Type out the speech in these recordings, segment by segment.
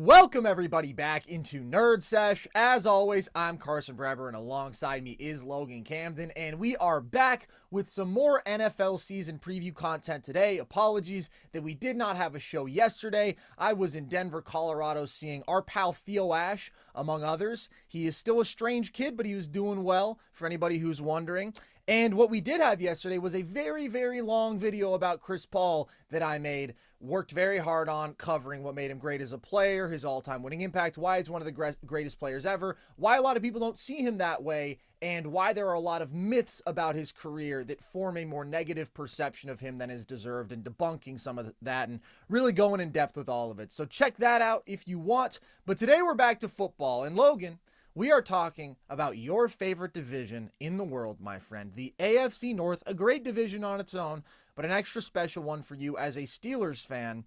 Welcome everybody back into Nerd Sesh. As always, I'm Carson Breber and alongside me is Logan Camden, and we are back with some more NFL season preview content today. Apologies that we did not have a show yesterday. I was in Denver, Colorado seeing our pal Theo Ash, among others. He is still a strange kid, but he was doing well, for anybody who's wondering. And what we did have yesterday was a very, very long video about Chris Paul that I made. Worked very hard on covering what made him great as a player, his all-time winning impact, why he's one of the greatest players ever, why a lot of people don't see him that way, and why there are a lot of myths about his career that form a more negative perception of him than is deserved, and debunking some of that and really going in depth with all of it. So check that out if you want. But today we're back to football, and Logan, we are talking about your favorite division in the world, my friend, the AFC North, a great division on its own, but an extra special one for you as a Steelers fan.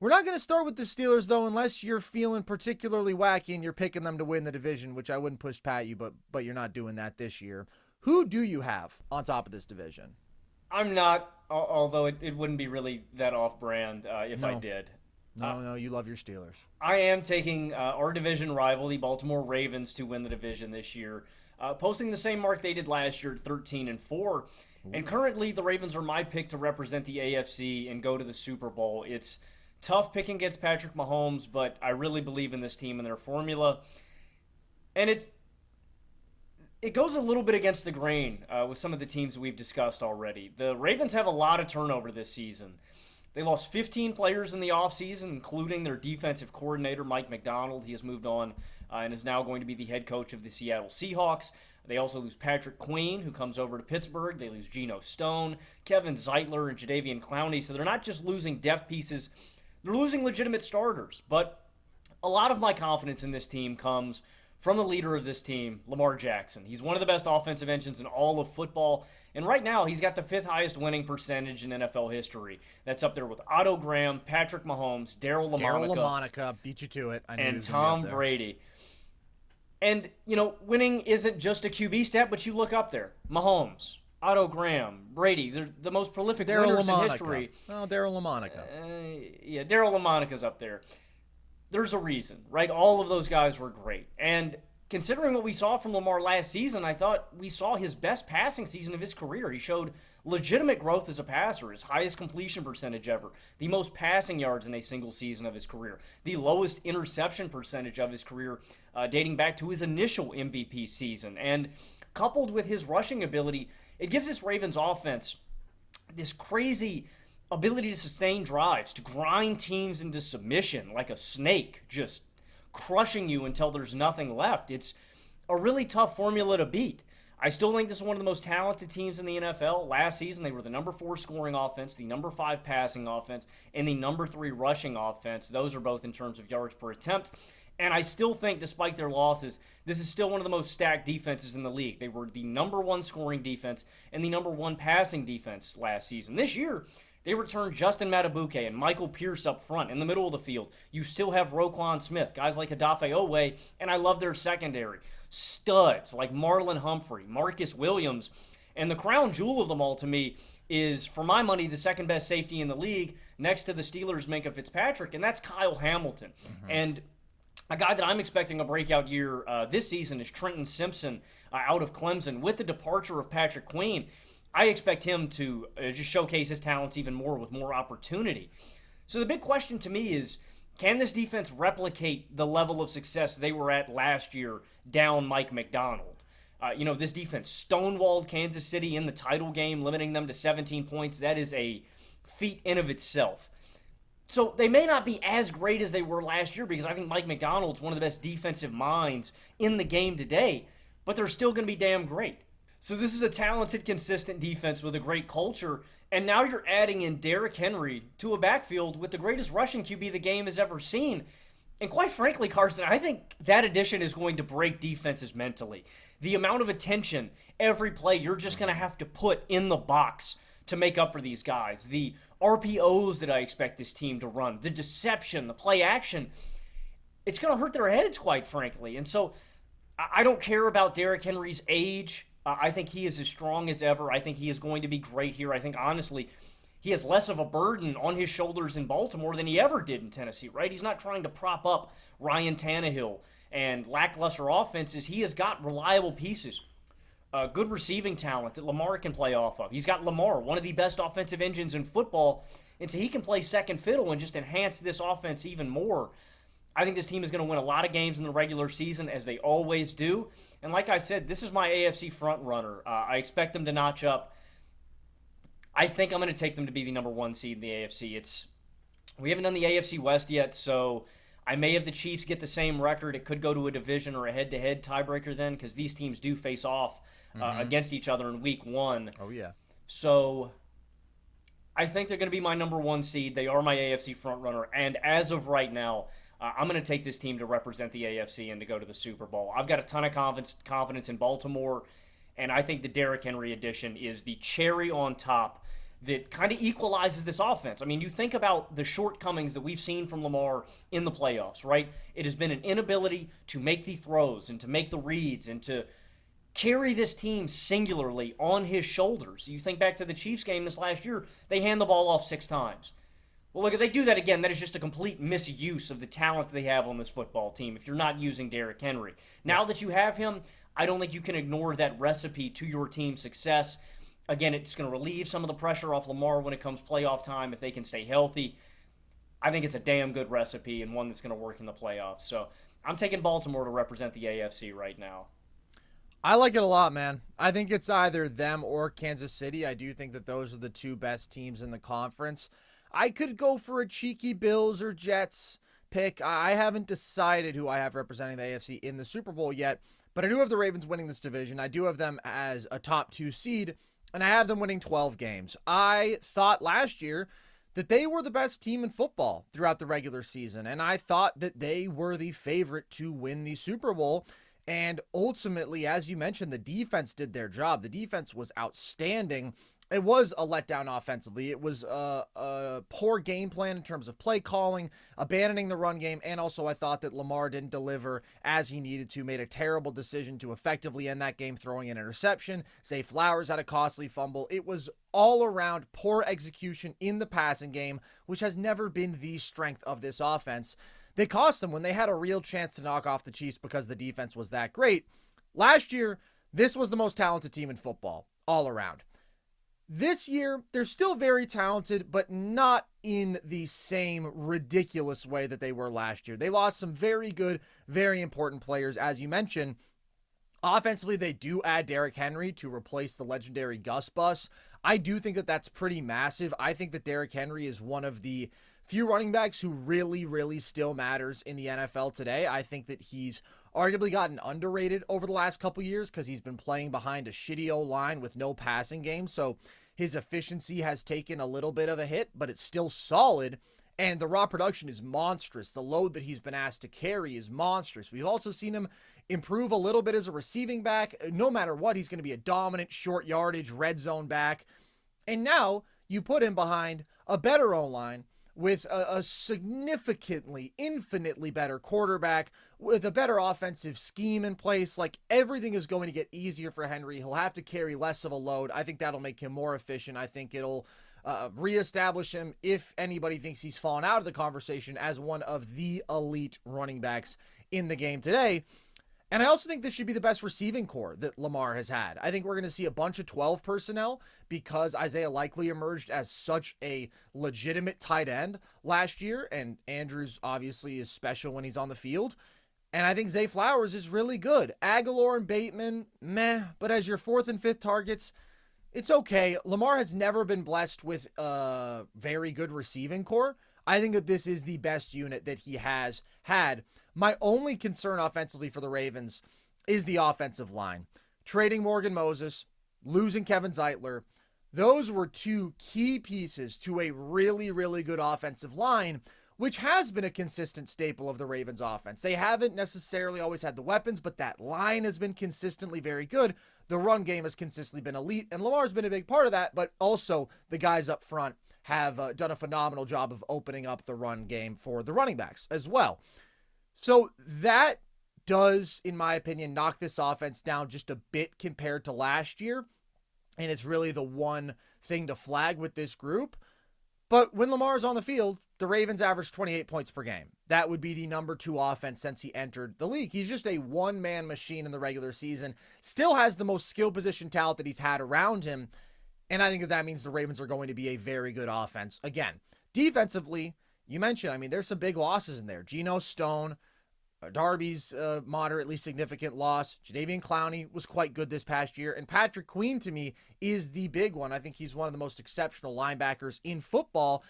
We're not going to start with the Steelers, though, unless you're feeling particularly wacky and you're picking them to win the division, which I wouldn't push pat you, but you're not doing that this year. Who do you have on top of this division? I'm not, although it wouldn't be really that off-brand if I did. No, you love your Steelers. I am taking our division rival, the Baltimore Ravens, to win the division this year, posting the same mark they did last year, 13-4. And currently, the Ravens are my pick to represent the AFC and go to the Super Bowl. It's tough picking against Patrick Mahomes, but I really believe in this team and their formula. And it goes a little bit against the grain with some of the teams we've discussed already. The Ravens have a lot of turnover this season. They lost 15 players in the offseason, including their defensive coordinator, Mike Macdonald. He has moved on and is now going to be the head coach of the Seattle Seahawks. They also lose Patrick Queen, who comes over to Pittsburgh. They lose Geno Stone, Kevin Zeitler, and Jadeveon Clowney. So they're not just losing depth pieces, they're losing legitimate starters. But a lot of my confidence in this team comes from the leader of this team, Lamar Jackson. He's one of the best offensive engines in all of football. And right now, he's got the 5th highest winning percentage in NFL history. That's up there with Otto Graham, Patrick Mahomes, Darryl LaMonica, beat you to it. And Tom Brady. And, winning isn't just a QB stat, but you look up there. Mahomes, Otto Graham, Brady. They're the most prolific winners in history. Oh, Darryl LaMonica. Darryl LaMonica's up there. There's a reason, right? All of those guys were great. And considering what we saw from Lamar last season, I thought we saw his best passing season of his career. He showed legitimate growth as a passer, his highest completion percentage ever, the most passing yards in a single season of his career, the lowest interception percentage of his career dating back to his initial MVP season. And coupled with his rushing ability, it gives this Ravens offense this crazy ability to sustain drives, to grind teams into submission like a snake, just crushing you until there's nothing left. It's a really tough formula to beat. I still think this is one of the most talented teams in the NFL. Last season, they were the number 4 scoring offense, the number 5 passing offense, and the number 3 rushing offense. Those are both in terms of yards per attempt. And I still think, despite their losses, this is still one of the most stacked defenses in the league. They were the number 1 scoring defense and the number 1 passing defense last season. This year, they returned Justin Matabuke and Michael Pierce up front in the middle of the field. You still have Roquan Smith, guys like Odafe Oweh, and I love their secondary. Studs like Marlon Humphrey, Marcus Williams, and the crown jewel of them all to me is, for my money, the second best safety in the league next to the Steelers' Minkah Fitzpatrick, and that's Kyle Hamilton. And a guy that I'm expecting a breakout year this season is Trenton Simpson out of Clemson. With the departure of Patrick Queen, I expect him to just showcase his talents even more with more opportunity. So the big question to me is, can this defense replicate the level of success they were at last year down Mike Macdonald? This defense stonewalled Kansas City in the title game, limiting them to 17 points. That is a feat in of itself. So they may not be as great as they were last year, because I think Mike Macdonald's one of the best defensive minds in the game today, but they're still going to be damn great. So this is a talented, consistent defense with a great culture, and now you're adding in Derrick Henry to a backfield with the greatest rushing QB the game has ever seen. And quite frankly, Carson, I think that addition is going to break defenses mentally. The amount of attention every play you're just going to have to put in the box to make up for these guys. The RPOs that I expect this team to run, the deception, the play action, it's going to hurt their heads, quite frankly. And so I don't care about Derrick Henry's age. I think he is as strong as ever. I think he is going to be great here. I think, honestly, he has less of a burden on his shoulders in Baltimore than he ever did in Tennessee, right? He's not trying to prop up Ryan Tannehill and lackluster offenses. He has got reliable pieces, good receiving talent that Lamar can play off of. He's got Lamar, one of the best offensive engines in football, and so he can play second fiddle and just enhance this offense even more. I think this team is going to win a lot of games in the regular season, as they always do. And like I said, this is my AFC front runner. I expect them to notch up. I think I'm going to take them to be the number one seed in the AFC. We haven't done the AFC West yet, so I may have the Chiefs get the same record. It could go to a division or a head-to-head tiebreaker then, because these teams do face off against each other in week one. Oh, yeah. So I think they're going to be my number one seed. They are my AFC frontrunner. And as of right now, I'm going to take this team to represent the AFC and to go to the Super Bowl. I've got a ton of confidence in Baltimore, and I think the Derrick Henry addition is the cherry on top that kind of equalizes this offense. I mean, you think about the shortcomings that we've seen from Lamar in the playoffs, right? It has been an inability to make the throws and to make the reads and to carry this team singularly on his shoulders. You think back to the Chiefs game this last year, they hand the ball off 6 times. Well, look, if they do that again, that is just a complete misuse of the talent they have on this football team if you're not using Derrick Henry. Now that you have him, I don't think you can ignore that recipe to your team's success. Again, it's going to relieve some of the pressure off Lamar when it comes playoff time if they can stay healthy. I think it's a damn good recipe and one that's going to work in the playoffs. So I'm taking Baltimore to represent the AFC right now. I like it a lot, man. I think it's either them or Kansas City. I do think that those are the 2 best teams in the conference. I could go for a cheeky Bills or Jets pick. I haven't decided who I have representing the AFC in the Super Bowl yet, but I do have the Ravens winning this division. I do have them as a top 2 seed, and I have them winning 12 games. I thought last year that they were the best team in football throughout the regular season, and I thought that they were the favorite to win the Super Bowl. And ultimately, as you mentioned, the defense did their job. The defense was outstanding. It was a letdown offensively. It was a poor game plan in terms of play calling, abandoning the run game, and also I thought that Lamar didn't deliver as he needed to, made a terrible decision to effectively end that game throwing an interception. Zay Flowers had a costly fumble. It was all around poor execution in the passing game, which has never been the strength of this offense. They cost them when they had a real chance to knock off the Chiefs because the defense was that great. Last year, this was the most talented team in football all around. This year, they're still very talented, but not in the same ridiculous way that they were last year. They lost some very good, very important players, as you mentioned. Offensively, they do add Derrick Henry to replace the legendary Gus Bus. I do think that that's pretty massive. I think that Derrick Henry is one of the few running backs who really, really still matters in the NFL today. I think that he's arguably gotten underrated over the last couple years because he's been playing behind a shitty O-line with no passing game. So his efficiency has taken a little bit of a hit, but it's still solid. And the raw production is monstrous. The load that he's been asked to carry is monstrous. We've also seen him improve a little bit as a receiving back. No matter what, he's going to be a dominant short yardage red zone back. And now you put him behind a better O-line with a significantly, infinitely better quarterback, with a better offensive scheme in place. Like, everything is going to get easier for Henry. He'll have to carry less of a load. I think that'll make him more efficient. I think it'll reestablish him, if anybody thinks he's fallen out of the conversation, as one of the elite running backs in the game today. And I also think this should be the best receiving core that Lamar has had. I think we're going to see a bunch of 12 personnel because Isaiah Likely emerged as such a legitimate tight end last year, and Andrews obviously is special when he's on the field. And I think Zay Flowers is really good. Aguilar and Bateman, meh, but as your 4th and 5th targets, it's okay. Lamar has never been blessed with a very good receiving core. I think that this is the best unit that he has had. My only concern offensively for the Ravens is the offensive line. Trading Morgan Moses, losing Kevin Zeitler, those were 2 key pieces to a really, really good offensive line, which has been a consistent staple of the Ravens offense. They haven't necessarily always had the weapons, but that line has been consistently very good. The run game has consistently been elite, and Lamar's been a big part of that, but also the guys up front have done a phenomenal job of opening up the run game for the running backs as well. So that does, in my opinion, knock this offense down just a bit compared to last year. And it's really the one thing to flag with this group. But when Lamar is on the field, the Ravens average 28 points per game. That would be the number 2 offense since he entered the league. He's just a one-man machine in the regular season. Still has the most skill position talent that he's had around him. And I think that means the Ravens are going to be a very good offense. Again, defensively, you mentioned, there's some big losses in there. Geno Stone, Darby's moderately significant loss. Jadeveon Clowney was quite good this past year. And Patrick Queen, to me, is the big one. I think he's one of the most exceptional linebackers in football.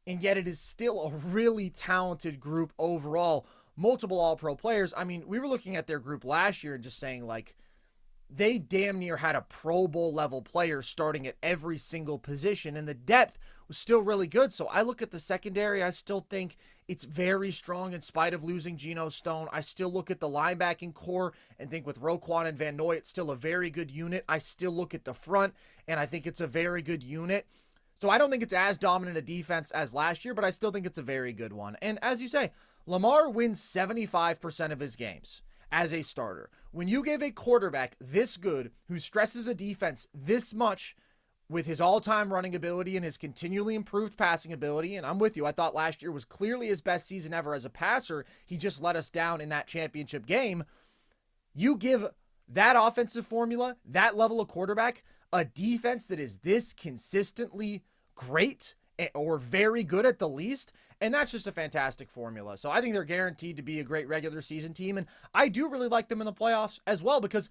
And yet it is still a really talented group overall. Multiple all-pro players. We were looking at their group last year and just saying, they damn near had a Pro Bowl level player starting at every single position, and the depth was still really good. So I look at the secondary, I still think it's very strong in spite of losing Geno Stone. I still look at the linebacking core and think with Roquan and Van Noy, it's still a very good unit. I still look at the front, and I think it's a very good unit. So I don't think it's as dominant a defense as last year, but I still think it's a very good one. And as you say, Lamar wins 75% of his games as a starter. When you give a quarterback this good, who stresses a defense this much with his all-time running ability and his continually improved passing ability, and I'm with you, I thought last year was clearly his best season ever as a passer. He just let us down in that championship game. You give that offensive formula, that level of quarterback, a defense that is this consistently great or very good at the least, and that's just a fantastic formula. So I think they're guaranteed to be a great regular season team, and I do really like them in the playoffs as well, because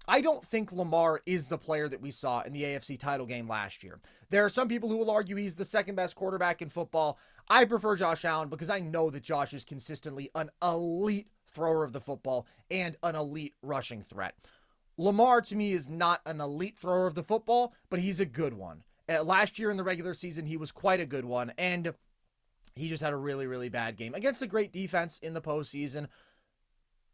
I don't think Lamar is the player that we saw in the AFC title game last year. There are some people who will argue he's the second best quarterback in football. I prefer Josh Allen because I know that Josh is consistently an elite thrower of the football and an elite rushing threat. Lamar, to me, is not an elite thrower of the football, but he's a good one. Last year in the regular season, he was quite a good one, and he just had a really, really bad game against a great defense in the postseason.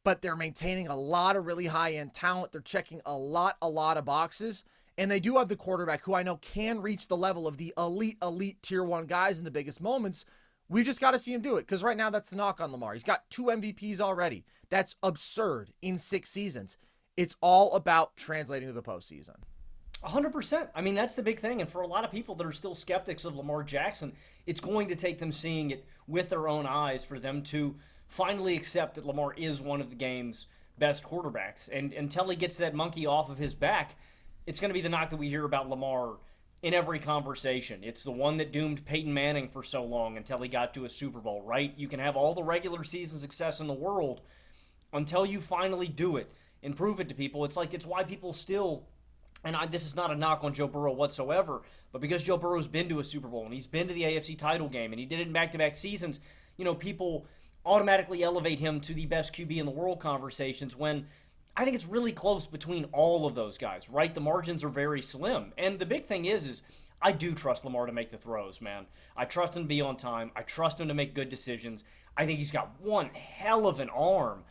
But they're maintaining a lot of really high-end talent. They're checking a lot of boxes. And they do have the quarterback who I know can reach the level of the elite tier 1 guys in the biggest moments. We've just got to see him do it, because right now that's the knock on Lamar. He's got 2 MVPs already. That's absurd in 6 seasons. It's all about translating to the postseason. 100%. That's the big thing. And for a lot of people that are still skeptics of Lamar Jackson, it's going to take them seeing it with their own eyes for them to finally accept that Lamar is one of the game's best quarterbacks. And until he gets that monkey off of his back, it's going to be the knock that we hear about Lamar in every conversation. It's the one that doomed Peyton Manning for so long until he got to a Super Bowl, right? You can have all the regular season success in the world until you finally do it and prove it to people. It's why people still... And this is not a knock on Joe Burrow whatsoever, but because Joe Burrow's been to a Super Bowl and he's been to the AFC title game and he did it in back-to-back seasons, people automatically elevate him to the best QB in the world conversations, when I think it's really close between all of those guys, right? The margins are very slim. And the big thing is I do trust Lamar to make the throws, man. I trust him to be on time. I trust him to make good decisions. I think he's got one hell of an arm.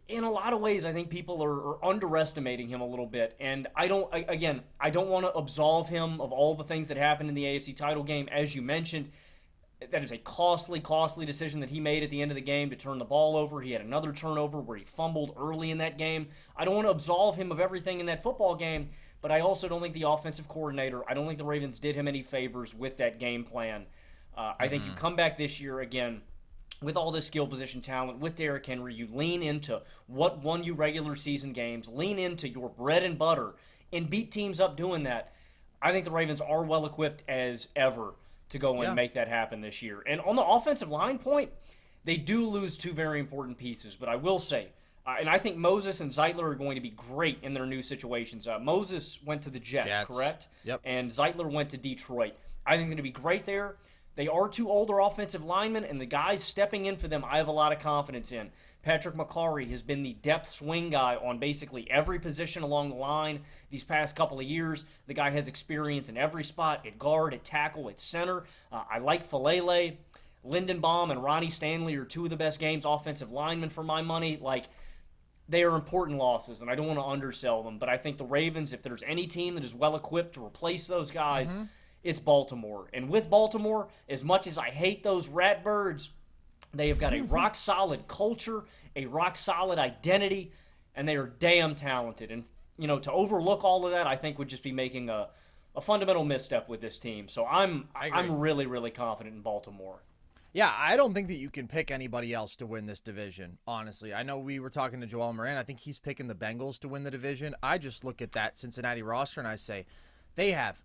In a lot of ways, I think people are underestimating him a little bit. And I don't want to absolve him of all the things that happened in the AFC title game. As you mentioned, that is a costly decision that he made at the end of the game to turn the ball over. He had another turnover where he fumbled early in that game. I don't want to absolve him of everything in that football game, but I also don't think the offensive coordinator, I don't think the Ravens did him any favors with that game plan. I think you come back this year again with all this skill position talent, with Derrick Henry, you lean into what won you regular season games, lean into your bread and butter, and beat teams up doing that. I think the Ravens are well equipped as ever to go and make that happen this year. And on the offensive line point, they do lose 2 very important pieces, but I will say, and I think Moses and Zeitler are going to be great in their new situations. Moses went to the Jets, correct? Yep. And Zeitler went to Detroit. I think they're going to be great there. They are 2 older offensive linemen, and the guys stepping in for them, I have a lot of confidence in. Patrick McCarry has been the depth swing guy on basically every position along the line these past couple of years. The guy has experience in every spot, at guard, at tackle, at center. I like Falele. Lindenbaum and Ronnie Stanley are 2 of the best games offensive linemen for my money. They are important losses, and I don't want to undersell them, but I think the Ravens, if there's any team that is well-equipped to replace those guys, it's Baltimore. And with Baltimore, as much as I hate those Ratbirds, they have got a rock-solid culture, a rock-solid identity, and they are damn talented. And, to overlook all of that, I think would just be making a a fundamental misstep with this team. So I'm agree. really, really confident in Baltimore. Yeah, I don't think that you can pick anybody else to win this division, honestly. I know we were talking to Joel Moran. I think he's picking the Bengals to win the division. I just look at that Cincinnati roster and I say they have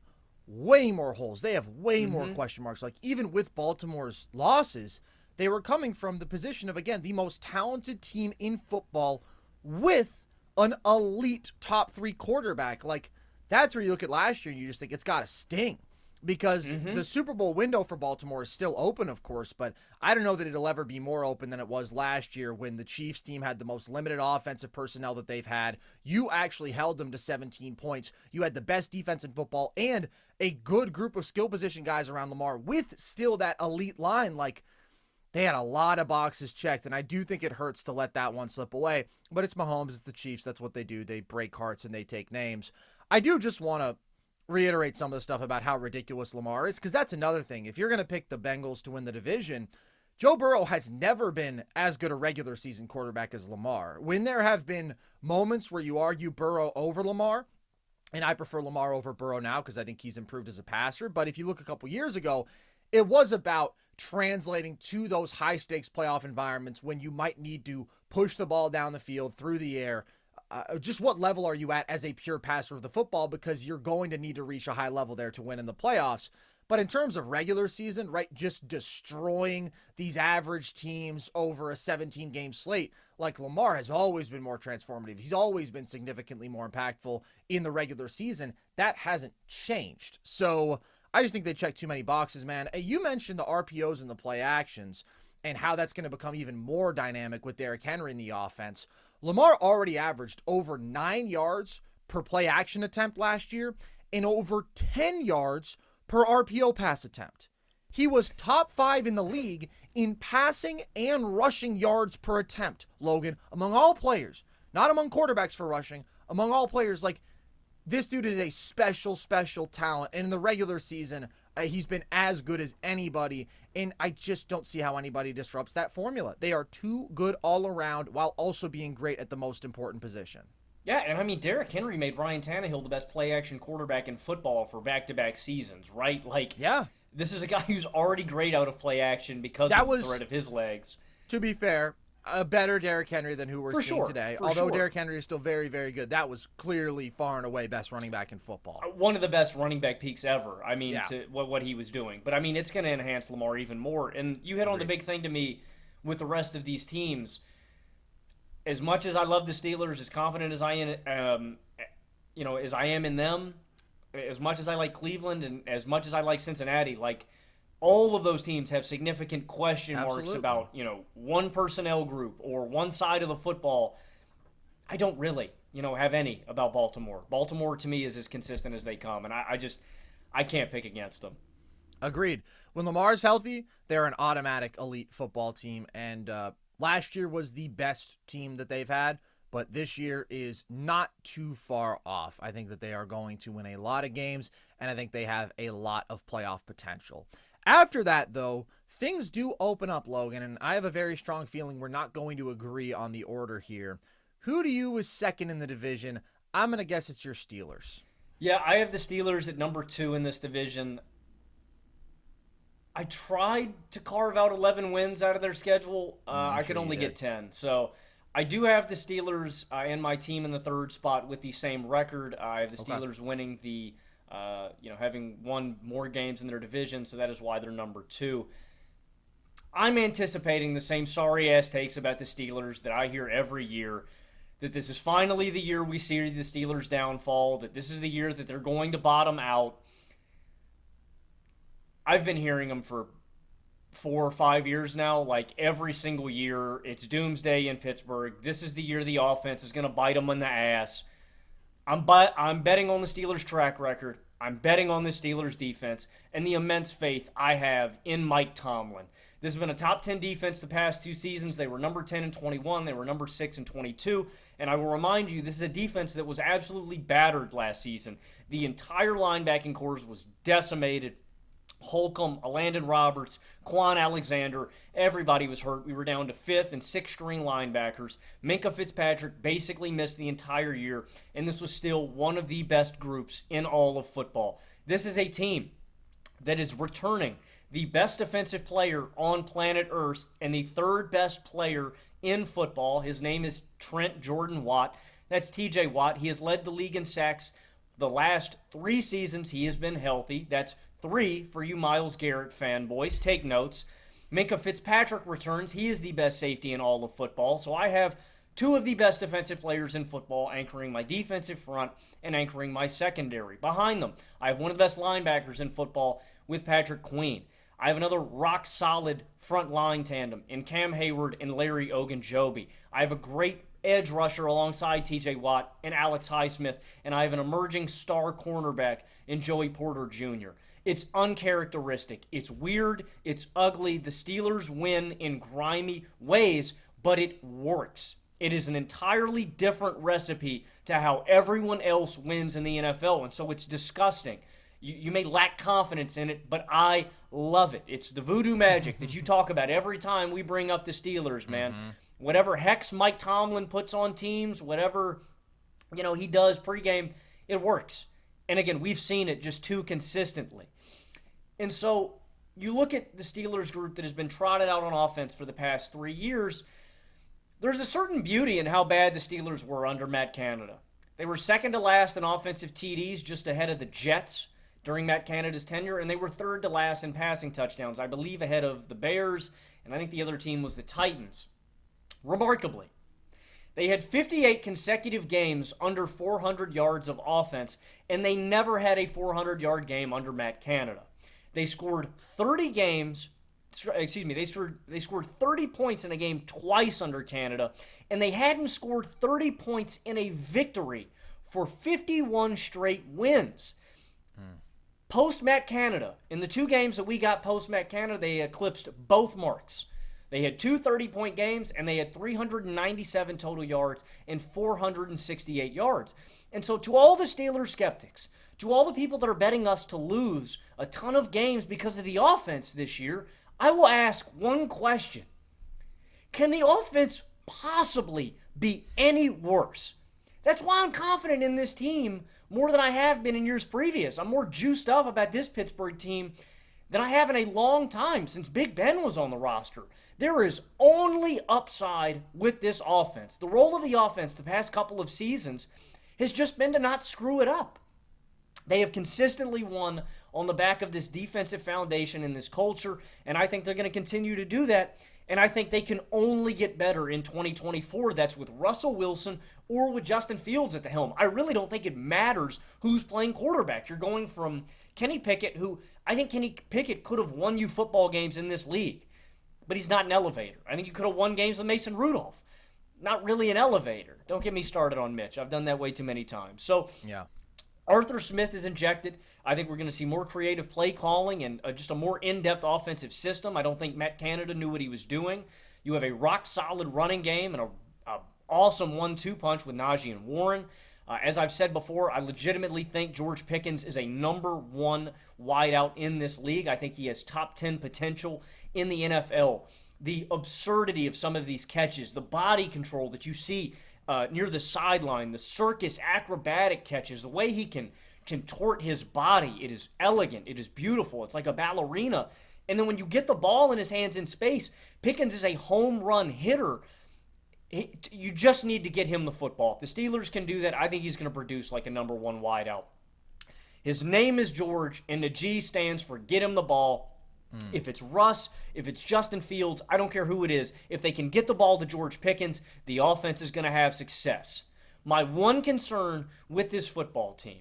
way more holes. They have way more question marks. Like, even with Baltimore's losses, they were coming from the position of, again, the most talented team in football with an elite top 3 quarterback. Like, that's where you look at last year and you just think it's got to sting. Because the Super Bowl window for Baltimore is still open, of course, but I don't know that it'll ever be more open than it was last year when the Chiefs team had the most limited offensive personnel that they've had. You actually held them to 17 points. You had the best defense in football and a good group of skill position guys around Lamar with still that elite line. Like, they had a lot of boxes checked, and I do think it hurts to let that one slip away. But it's Mahomes, it's the Chiefs. That's what they do. They break hearts and they take names. I do just want to reiterate some of the stuff about how ridiculous Lamar is, because that's another thing. If you're going to pick the Bengals to win the division, Joe Burrow has never been as good a regular season quarterback as Lamar. When there have been moments where you argue Burrow over Lamar, and I prefer Lamar over Burrow now because I think he's improved as a passer, but if you look a couple years ago, it was about translating to those high-stakes playoff environments when you might need to push the ball down the field through the air. Just what level are you at as a pure passer of the football, because you're going to need to reach a high level there to win in the playoffs. But in terms of regular season, right, just destroying these average teams over a 17-game slate, like Lamar has always been more transformative. He's always been significantly more impactful in the regular season. That hasn't changed. So I just think they check too many boxes, man. You mentioned the RPOs and the play actions and how that's going to become even more dynamic with Derrick Henry in the offense. Lamar already averaged over 9 yards per play action attempt last year and over 10 yards per RPO pass attempt. He was top 5 in the league in passing and rushing yards per attempt, Logan, among all players, not among quarterbacks for rushing, among all players. Like, this dude is a special, special talent. And in the regular season, he's been as good as anybody, and I just don't see how anybody disrupts that formula. They are too good all around while also being great at the most important position. Yeah, and I mean, Derrick Henry made Ryan Tannehill the best play-action quarterback in football for back-to-back seasons, right? Like, yeah, this is a guy who's already great out of play-action because of the threat of his legs. To be fair, a better Derrick Henry than who we're seeing today. Although Derrick Henry is still very, very good. That was clearly far and away best running back in football. One of the best running back peaks ever. I mean, to what he was doing. But, I mean, it's going to enhance Lamar even more. And you hit on the big thing to me with the rest of these teams. As much as I love the Steelers, as confident as I am, as I am in them, as much as I like Cleveland and as much as I like Cincinnati, like, all of those teams have significant question marks about, one personnel group or one side of the football. I don't really, have any about Baltimore. Baltimore, to me, is as consistent as they come, and I can't pick against them. Agreed. When Lamar's healthy, they're an automatic elite football team, and last year was the best team that they've had, but this year is not too far off. I think that they are going to win a lot of games, and I think they have a lot of playoff potential. After that, though, things do open up, Logan, and I have a very strong feeling we're not going to agree on the order here. Who do you is second in the division? I'm going to guess it's your Steelers. Yeah, I have the Steelers at number 2 in this division. I tried to carve out 11 wins out of their schedule. I could only get 10. So I do have the Steelers and my team in the 3rd spot with the same record. I have the Steelers winning the having won more games in their division, so that is why they're number 2. I'm anticipating the same sorry-ass takes about the Steelers that I hear every year, that this is finally the year we see the Steelers' downfall, that this is the year that they're going to bottom out. I've been hearing them for 4 or 5 years now, like every single year. It's doomsday in Pittsburgh. This is the year the offense is going to bite them in the ass. I'm betting on the Steelers' track record. I'm betting on the Steelers' defense and the immense faith I have in Mike Tomlin. This has been a top 10 defense the past 2 seasons. They were number 10 in 21. They were number 6 in 22. And I will remind you, this is a defense that was absolutely battered last season. The entire linebacking corps was decimated. Holcomb, Landon Roberts, Quan Alexander, everybody was hurt. We were down to 5th and 6th string linebackers. Minkah Fitzpatrick basically missed the entire year, and this was still one of the best groups in all of football. This is a team that is returning the best defensive player on planet Earth and the third best player in football. His name is Trent Jordan Watt. That's TJ Watt. He has led the league in sacks the last 3 seasons. He has been healthy. That's 3 for you Myles Garrett fanboys. Take notes. Minkah Fitzpatrick returns. He is the best safety in all of football. So I have 2 of the best defensive players in football anchoring my defensive front and anchoring my secondary. Behind them, I have one of the best linebackers in football with Patrick Queen. I have another rock-solid front line tandem in Cam Hayward and Larry Ogunjobi. I have a great edge rusher alongside TJ Watt and Alex Highsmith, and I have an emerging star cornerback in Joey Porter Jr. It's uncharacteristic. It's weird. It's ugly. The Steelers win in grimy ways, but it works. It is an entirely different recipe to how everyone else wins in the NFL, and so it's disgusting. You may lack confidence in it, but I love it. It's the voodoo magic that you talk about every time we bring up the Steelers, man. Mm-hmm. Whatever hex Mike Tomlin puts on teams, whatever he does pregame, it works. And again, we've seen it just too consistently. And so you look at the Steelers group that has been trotted out on offense for the past 3 years, there's a certain beauty in how bad the Steelers were under Matt Canada. They were second to last in offensive TDs, just ahead of the Jets during Matt Canada's tenure, and they were third to last in passing touchdowns, I believe ahead of the Bears, and I think the other team was the Titans. Remarkably, they had 58 consecutive games under 400 yards of offense, and they never had a 400-yard game under Matt Canada. They scored 30 points in a game twice under Canada, and they hadn't scored 30 points in a victory for 51 straight wins. Post-Matt Canada, in the 2 games that we got post-Matt Canada, they eclipsed both marks. They had 2 30-point games, and they had 397 total yards and 468 yards. And so to all the Steelers skeptics, to all the people that are betting us to lose a ton of games because of the offense this year, I will ask one question. Can the offense possibly be any worse? That's why I'm confident in this team more than I have been in years previous. I'm more juiced up about this Pittsburgh team than I have in a long time since Big Ben was on the roster. There is only upside with this offense. The role of the offense the past couple of seasons has just been to not screw it up. They have consistently won on the back of this defensive foundation and this culture, and I think they're going to continue to do that. And I think they can only get better in 2024. That's with Russell Wilson or with Justin Fields at the helm. I really don't think it matters who's playing quarterback. You're going from Kenny Pickett, who I think Kenny Pickett could have won you football games in this league, but he's not an elevator. I think you could have won games with Mason Rudolph. Not really an elevator. Don't get me started on Mitch. I've done that way too many times. So yeah. Arthur Smith is injected. I think we're going to see more creative play calling and just a more in-depth offensive system. I don't think Matt Canada knew what he was doing. You have a rock-solid running game and a awesome 1-2 punch with Najee and Warren. As I've said before, I legitimately think George Pickens is a number 1 wideout in this league. I think he has top 10 potential in the NFL. The absurdity of some of these catches, the body control that you see near the sideline, the circus acrobatic catches, the way he can contort his body, it is elegant, it is beautiful, it's like a ballerina. And then when you get the ball in his hands in space, Pickens is a home run hitter. You just need to get him the football. If the Steelers can do that, I think he's going to produce like a number 1 wideout. His name is George, and the G stands for get him the ball. If it's Russ, if it's Justin Fields, I don't care who it is. If they can get the ball to George Pickens, the offense is going to have success. My one concern with this football team,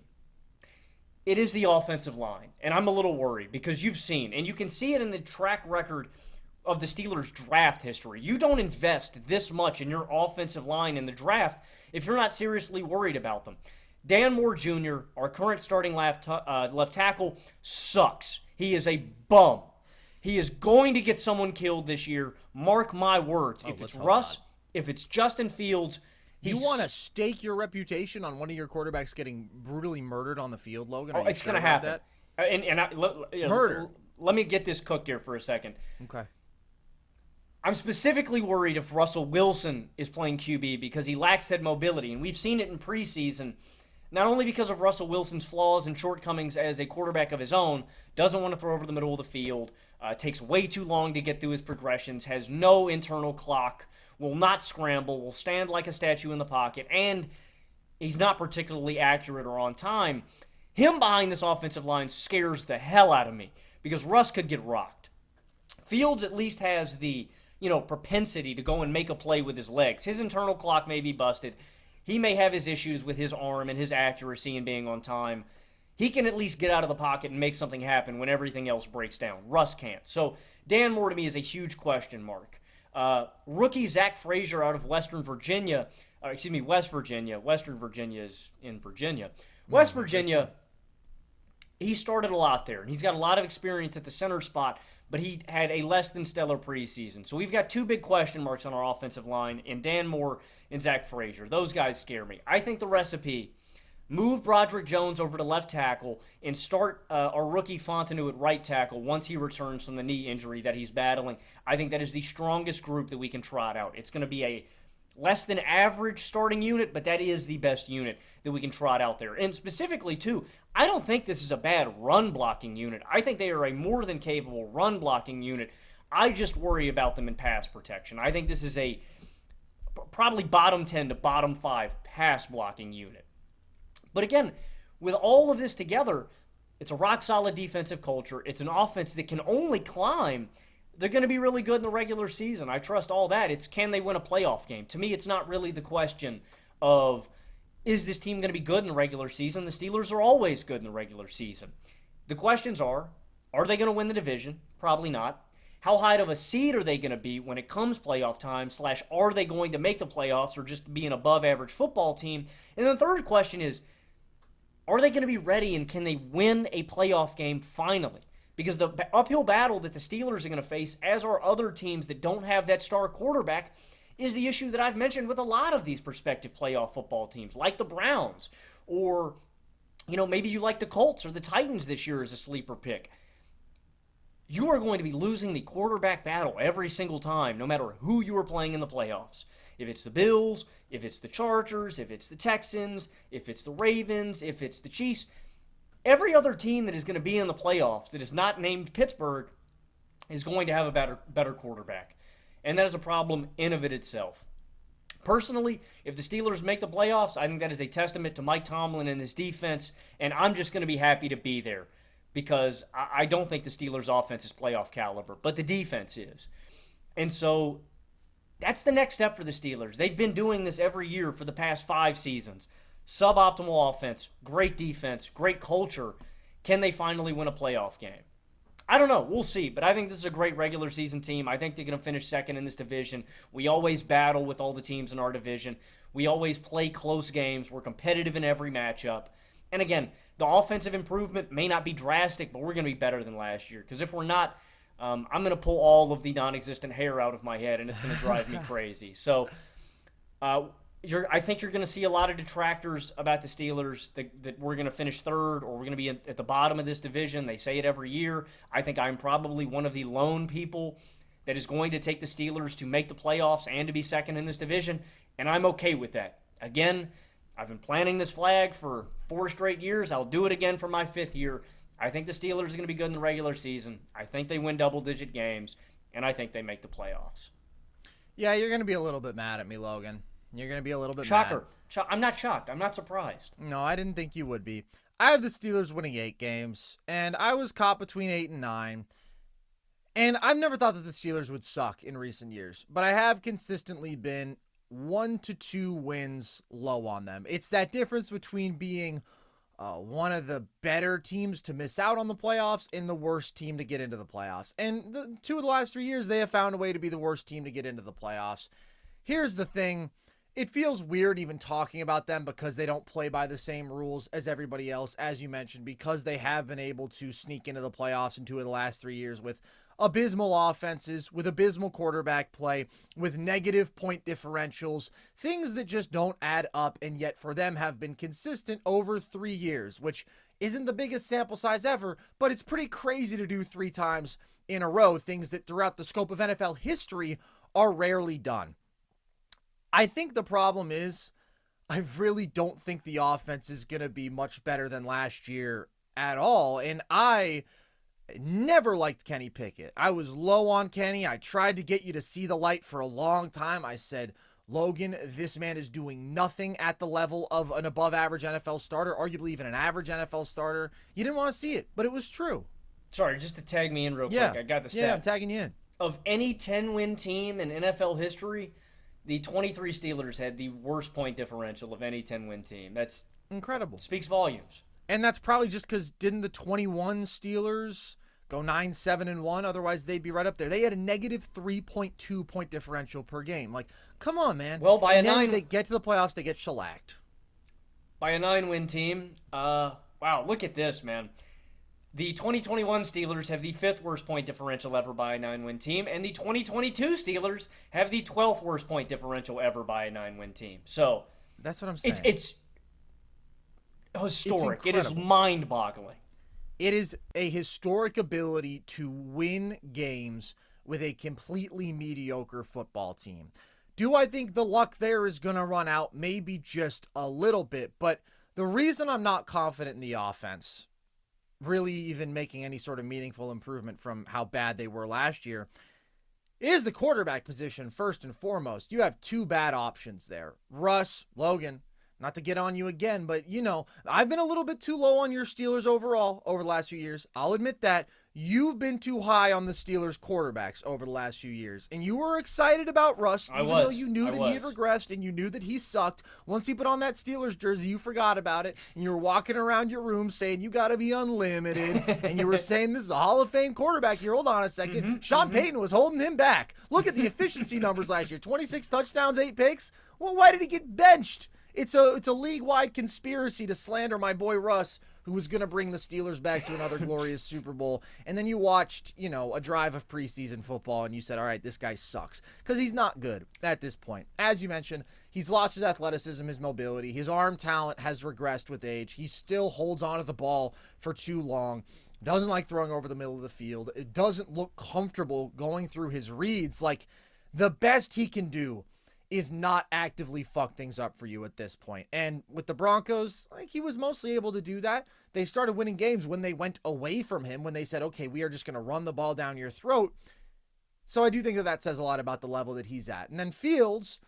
it is the offensive line. And I'm a little worried because you've seen, and you can see it in the track record of the Steelers' draft history. You don't invest this much in your offensive line in the draft if you're not seriously worried about them. Dan Moore Jr., our current starting left tackle, sucks. He is a bum. He is going to get someone killed this year. Mark my words. If it's Russ, if it's Justin Fields, you want to stake your reputation on one of your quarterbacks getting brutally murdered on the field, Logan? It's going to happen. Murder. Let me get this cooked here for a second. Okay. I'm specifically worried if Russell Wilson is playing QB because he lacks head mobility, and we've seen it in preseason. not only because of Russell Wilson's flaws and shortcomings as a quarterback of his own, doesn't want to throw over the middle of the field, takes way too long to get through his progressions, has no internal clock, will not scramble, will stand like a statue in the pocket, and he's not particularly accurate or on time. Him behind this offensive line scares the hell out of me because Russ could get rocked. Fields at least has the, propensity to go and make a play with his legs. His internal clock may be busted. He may have his issues with his arm and his accuracy and being on time. He can at least get out of the pocket and make something happen when everything else breaks down. Russ can't. So Dan Moore to me is a huge question mark. Rookie Zach Frazier out of West Virginia. Western Virginia is in Virginia. West Virginia, he started a lot there, and he's got a lot of experience at the center spot, but he had a less than stellar preseason. So we've got two big question marks on our offensive line in Dan Moore and Zach Frazier. Those guys scare me. I think the recipe, move Broderick Jones over to left tackle and start our rookie Fontenot at right tackle once he returns from the knee injury that he's battling. I think that is the strongest group that we can trot out. It's going to be a less than average starting unit, but that is the best unit that we can trot out there. And specifically, too, I don't think this is a bad run blocking unit. I think they are a more than capable run blocking unit. I just worry about them in pass protection. I think this is a probably bottom 10 to bottom 5 pass blocking unit. But again, with all of this together, it's a rock-solid defensive culture. It's an offense that can only climb. They're going to be really good in the regular season. I trust all that. It's can they win a playoff game? To me, it's not really the question of is this team going to be good in the regular season? The Steelers are always good in the regular season. The questions are they going to win the division? Probably not. How high of a seed are they going to be when it comes playoff time? / are they going to make the playoffs or just be an above-average football team? And the third question is, are they going to be ready and can they win a playoff game finally? Because the uphill battle that the Steelers are going to face, as are other teams that don't have that star quarterback, is the issue that I've mentioned with a lot of these prospective playoff football teams, like the Browns, or, maybe you like the Colts or the Titans this year as a sleeper pick. You are going to be losing the quarterback battle every single time, no matter who you are playing in the playoffs. If it's the Bills, if it's the Chargers, if it's the Texans, if it's the Ravens, if it's the Chiefs, every other team that is going to be in the playoffs that is not named Pittsburgh is going to have a better quarterback. And that is a problem in of it itself. Personally, if the Steelers make the playoffs, I think that is a testament to Mike Tomlin and his defense, and I'm just going to be happy to be there because I don't think the Steelers' offense is playoff caliber, but the defense is. And so that's the next step for the Steelers. They've been doing this every year for the past 5 seasons. Suboptimal offense, great defense, great culture. Can they finally win a playoff game? I don't know. We'll see. But I think this is a great regular season team. I think they're going to finish second in this division. We always battle with all the teams in our division. We always play close games. We're competitive in every matchup. And again, the offensive improvement may not be drastic, but we're going to be better than last year. Because if we're not, I'm going to pull all of the non-existent hair out of my head, and it's going to drive me crazy. So, I think you're going to see a lot of detractors about the Steelers that we're going to finish third or we're going to be at the bottom of this division. They say it every year. I think I'm probably one of the lone people that is going to take the Steelers to make the playoffs and to be second in this division, and I'm okay with that. Again, I've been planting this flag for 4 straight years. I'll do it again for my 5th year. I think the Steelers are going to be good in the regular season. I think they win double-digit games, and I think they make the playoffs. Yeah, you're going to be a little bit mad at me, Logan. You're going to be a little bit Shocker. mad. I'm not shocked. I'm not surprised. No, I didn't think you would be. I have the Steelers winning 8 games, and I was caught between 8 and 9. And I've never thought that the Steelers would suck in recent years, but I have consistently been 1 to 2 wins low on them. It's that difference between being one of the better teams to miss out on the playoffs and the worst team to get into the playoffs. And 2 of the last 3 years, they have found a way to be the worst team to get into the playoffs. Here's the thing. It feels weird even talking about them because they don't play by the same rules as everybody else, as you mentioned, because they have been able to sneak into the playoffs in 2 of the last 3 years with abysmal offenses, with abysmal quarterback play, with negative point differentials, things that just don't add up, and yet for them have been consistent over 3 years, which isn't the biggest sample size ever, but it's pretty crazy to do 3 times in a row, things that throughout the scope of NFL history are rarely done. I think the problem is I really don't think the offense is going to be much better than last year at all. And I never liked Kenny Pickett. I was low on Kenny. I tried to get you to see the light for a long time. I said, Logan, this man is doing nothing at the level of an above average NFL starter, arguably even an average NFL starter. You didn't want to see it, but it was true. Sorry, just to tag me in real quick. I got the stat. Yeah, I'm tagging you in. Of any 10-win team in NFL history, the 23 Steelers had the worst point differential of any 10-win team. That's incredible. Speaks volumes. And that's probably just because didn't the 21 Steelers go 9-7-1? Otherwise, they'd be right up there. They had a negative 3.2 point differential per game. Like, come on, man. Well, they get to the playoffs, they get shellacked. By a 9-win team, wow, look at this, man. The 2021 Steelers have the 5th worst point differential ever by a 9-win team, and the 2022 Steelers have the 12th worst point differential ever by a 9-win team. So that's what I'm saying. It's historic. It is mind-boggling. It is a historic ability to win games with a completely mediocre football team. Do I think the luck there is going to run out? Maybe just a little bit, but the reason I'm not confident in the offense, really even making any sort of meaningful improvement from how bad they were last year, is the quarterback position first and foremost. You have two bad options there. Russ, Logan, not to get on you again, but, I've been a little bit too low on your Steelers overall over the last few years. I'll admit that. You've been too high on the Steelers quarterbacks over the last few years. And you were excited about Russ, even though you knew that he had regressed and you knew that he sucked. Once he put on that Steelers jersey, you forgot about it. And you were walking around your room saying, you got to be unlimited. And you were saying, this is a Hall of Fame quarterback here. Hold on a second. Sean Payton was holding him back. Look at the efficiency numbers last year. 26 touchdowns, 8 picks. Well, why did he get benched? It's a league-wide conspiracy to slander my boy Russ, who was going to bring the Steelers back to another glorious Super Bowl. And then you watched, a drive of preseason football, and you said, all right, this guy sucks. Because he's not good at this point. As you mentioned, he's lost his athleticism, his mobility. His arm talent has regressed with age. He still holds onto the ball for too long. Doesn't like throwing over the middle of the field. It doesn't look comfortable going through his reads. Like, the best he can do is not actively fuck things up for you at this point. And with the Broncos, he was mostly able to do that. They started winning games when they went away from him, when they said, okay, we are just going to run the ball down your throat. So I do think that says a lot about the level that he's at. And then Fields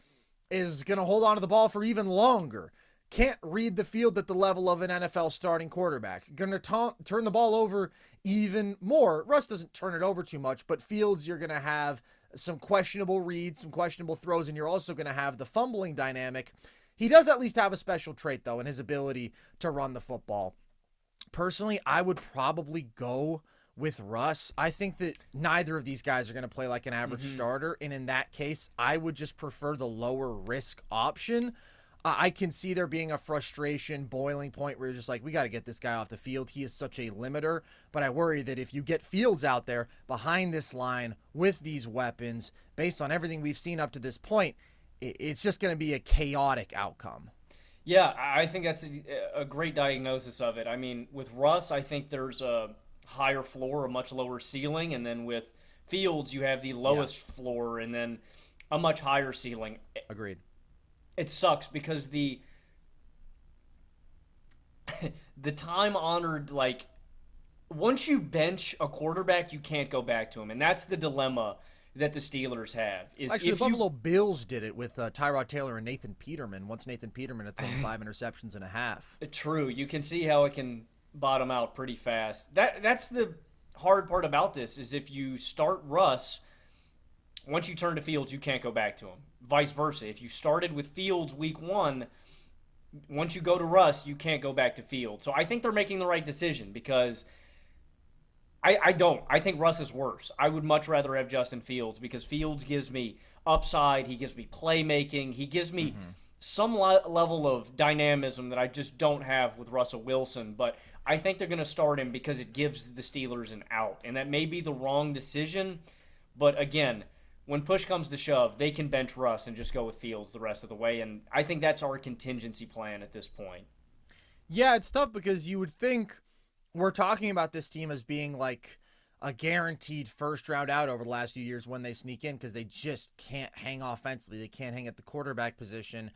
is going to hold on to the ball for even longer. Can't read the field at the level of an NFL starting quarterback. Going to turn the ball over even more. Russ doesn't turn it over too much, but Fields, you're going to have some questionable reads, some questionable throws, and you're also going to have the fumbling dynamic. He does at least have a special trait, though, in his ability to run the football. Personally, I would probably go with Russ. I think that neither of these guys are going to play like an average starter, and in that case, I would just prefer the lower risk option. I can see there being a frustration, boiling point where you're just like, we got to get this guy off the field. He is such a limiter. But I worry that if you get Fields out there behind this line with these weapons, based on everything we've seen up to this point, it's just going to be a chaotic outcome. Yeah, I think that's a great diagnosis of it. I mean, with Russ, I think there's a higher floor, a much lower ceiling. And then with Fields, you have the lowest floor and then a much higher ceiling. Agreed. It sucks because the time-honored, once you bench a quarterback, you can't go back to him. And that's the dilemma that the Steelers have. Actually, the Buffalo Bills did it with Tyrod Taylor and Nathan Peterman, once Nathan Peterman had thrown 5 interceptions and a half. True. You can see how it can bottom out pretty fast. That's the hard part about this, is if you start Russ, once you turn to Fields, you can't go back to him. Vice versa. If you started with Fields week 1, once you go to Russ, you can't go back to Fields. So I think they're making the right decision because I don't. I think Russ is worse. I would much rather have Justin Fields because Fields gives me upside. He gives me playmaking. He gives me some level of dynamism that I just don't have with Russell Wilson. But I think they're going to start him because it gives the Steelers an out. And that may be the wrong decision. But again, when push comes to shove, they can bench Russ and just go with Fields the rest of the way. And I think that's our contingency plan at this point. Yeah, it's tough because you would think we're talking about this team as being like a guaranteed first round out over the last few years when they sneak in because they just can't hang offensively. They can't hang at the quarterback position.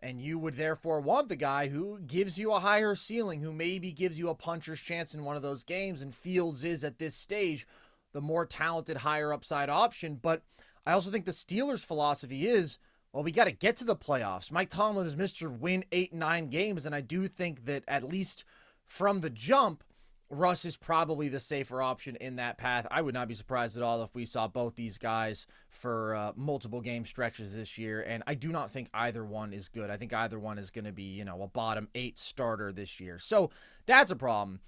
And you would therefore want the guy who gives you a higher ceiling, who maybe gives you a puncher's chance in one of those games. And Fields is, at this stage, the more talented, higher upside option. But I also think the Steelers' philosophy is, well, we got to get to the playoffs. Mike Tomlin is Mr. Win 8-9 games. And I do think that at least from the jump, Russ is probably the safer option in that path. I would not be surprised at all if we saw both these guys for multiple game stretches this year, and I do not think either one is good. I think either one is going to be, a bottom 8 starter this year. So that's a problem.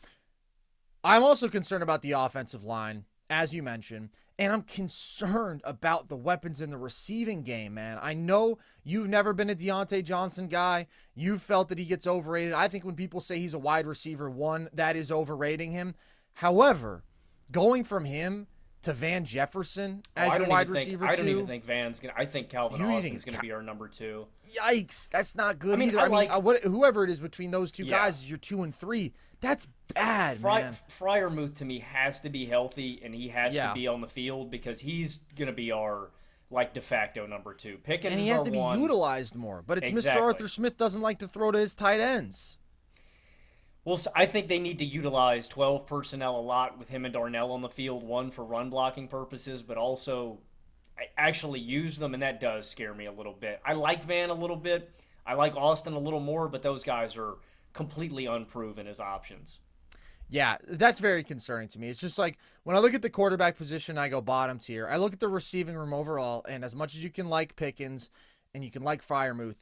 I'm also concerned about the offensive line, as you mentioned, and I'm concerned about the weapons in the receiving game, man. I know you've never been a Deontay Johnson guy. You've felt that he gets overrated. I think when people say he's a wide receiver 1, that is overrating him. However, going from him to Van Jefferson as your wide receiver 2. I don't even think Van's going to. I think Calvin Austin's going to be our number 2. Yikes. That's not good either. Whoever it is between those two guys is your 2 and 3. That's bad, man. Freiermuth, to me, has to be healthy, and he has to be on the field because he's going to be our, de facto number 2. Pickens and he has to be utilized more. But it's exactly. Mr. Arthur Smith doesn't like to throw to his tight ends. Well, I think they need to utilize 12 personnel a lot with him and Darnell on the field, one for run blocking purposes, but also actually use them, and that does scare me a little bit. I like Van a little bit. I like Austin a little more, but those guys are completely unproven as options. Yeah, that's very concerning to me. It's just like when I look at the quarterback position, I go bottom tier. I look at the receiving room overall, and as much as you can like Pickens and you can like Freiermuth,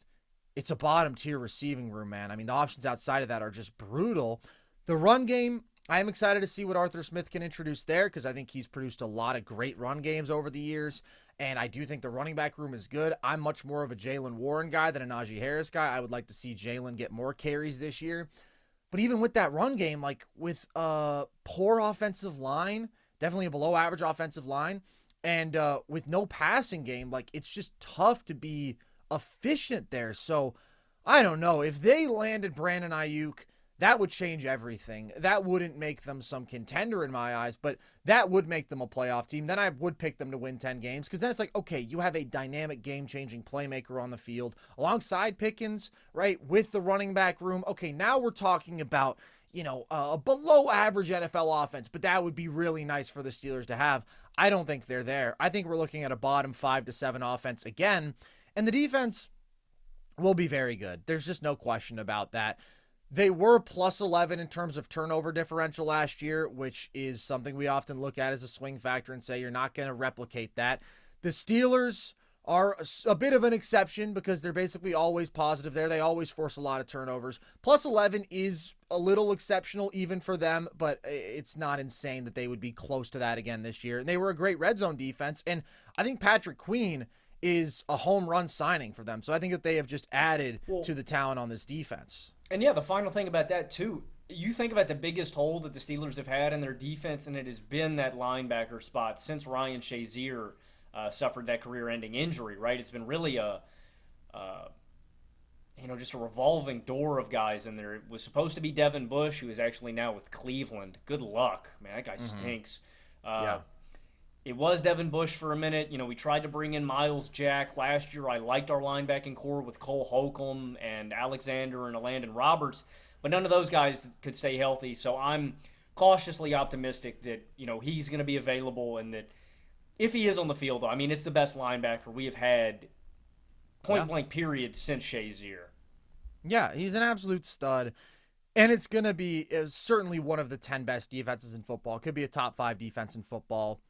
it's a bottom tier receiving room, man. I mean, the options outside of that are just brutal. The run game, I am excited to see what Arthur Smith can introduce there because I think he's produced a lot of great run games over the years, and I do think the running back room is good. I'm much more of a Jaylen Warren guy than a Najee Harris guy. I would like to see Jaylen get more carries this year. But even with that run game, with a poor offensive line, definitely a below average offensive line, and with no passing game, it's just tough to be efficient there. So I don't know. If they landed Brandon Ayuk, that would change everything. That wouldn't make them some contender in my eyes, but that would make them a playoff team. Then I would pick them to win 10 games because then it's okay, you have a dynamic game-changing playmaker on the field alongside Pickens, right, with the running back room. Okay, now we're talking about, a below-average NFL offense, but that would be really nice for the Steelers to have. I don't think they're there. I think we're looking at a bottom 5 to 7 offense again, and the defense will be very good. There's just no question about that. They were plus 11 in terms of turnover differential last year, which is something we often look at as a swing factor and say you're not going to replicate that. The Steelers are a bit of an exception because they're basically always positive there. They always force a lot of turnovers. Plus 11 is a little exceptional even for them, but it's not insane that they would be close to that again this year. And they were a great red zone defense, and I think Patrick Queen is a home run signing for them. So I think that they have just added to the talent on this defense. And the final thing about that too, you think about the biggest hole that the Steelers have had in their defense, and it has been that linebacker spot since Ryan Shazier suffered that career-ending injury, right? It's been really just a revolving door of guys in there. It was supposed to be Devin Bush, who is actually now with Cleveland. Good luck, man. That guy stinks. It was Devin Bush for a minute. We tried to bring in Miles Jack last year. I liked our linebacking core with Cole Holcomb and Alexander and Landon Roberts, but none of those guys could stay healthy. So I'm cautiously optimistic that, he's going to be available, and that if he is on the field, it's the best linebacker we have had point-blank period since Shazier. Yeah, he's an absolute stud. And it's going to be certainly one of the 10 best defenses in football. It could be a top 5 defense in football.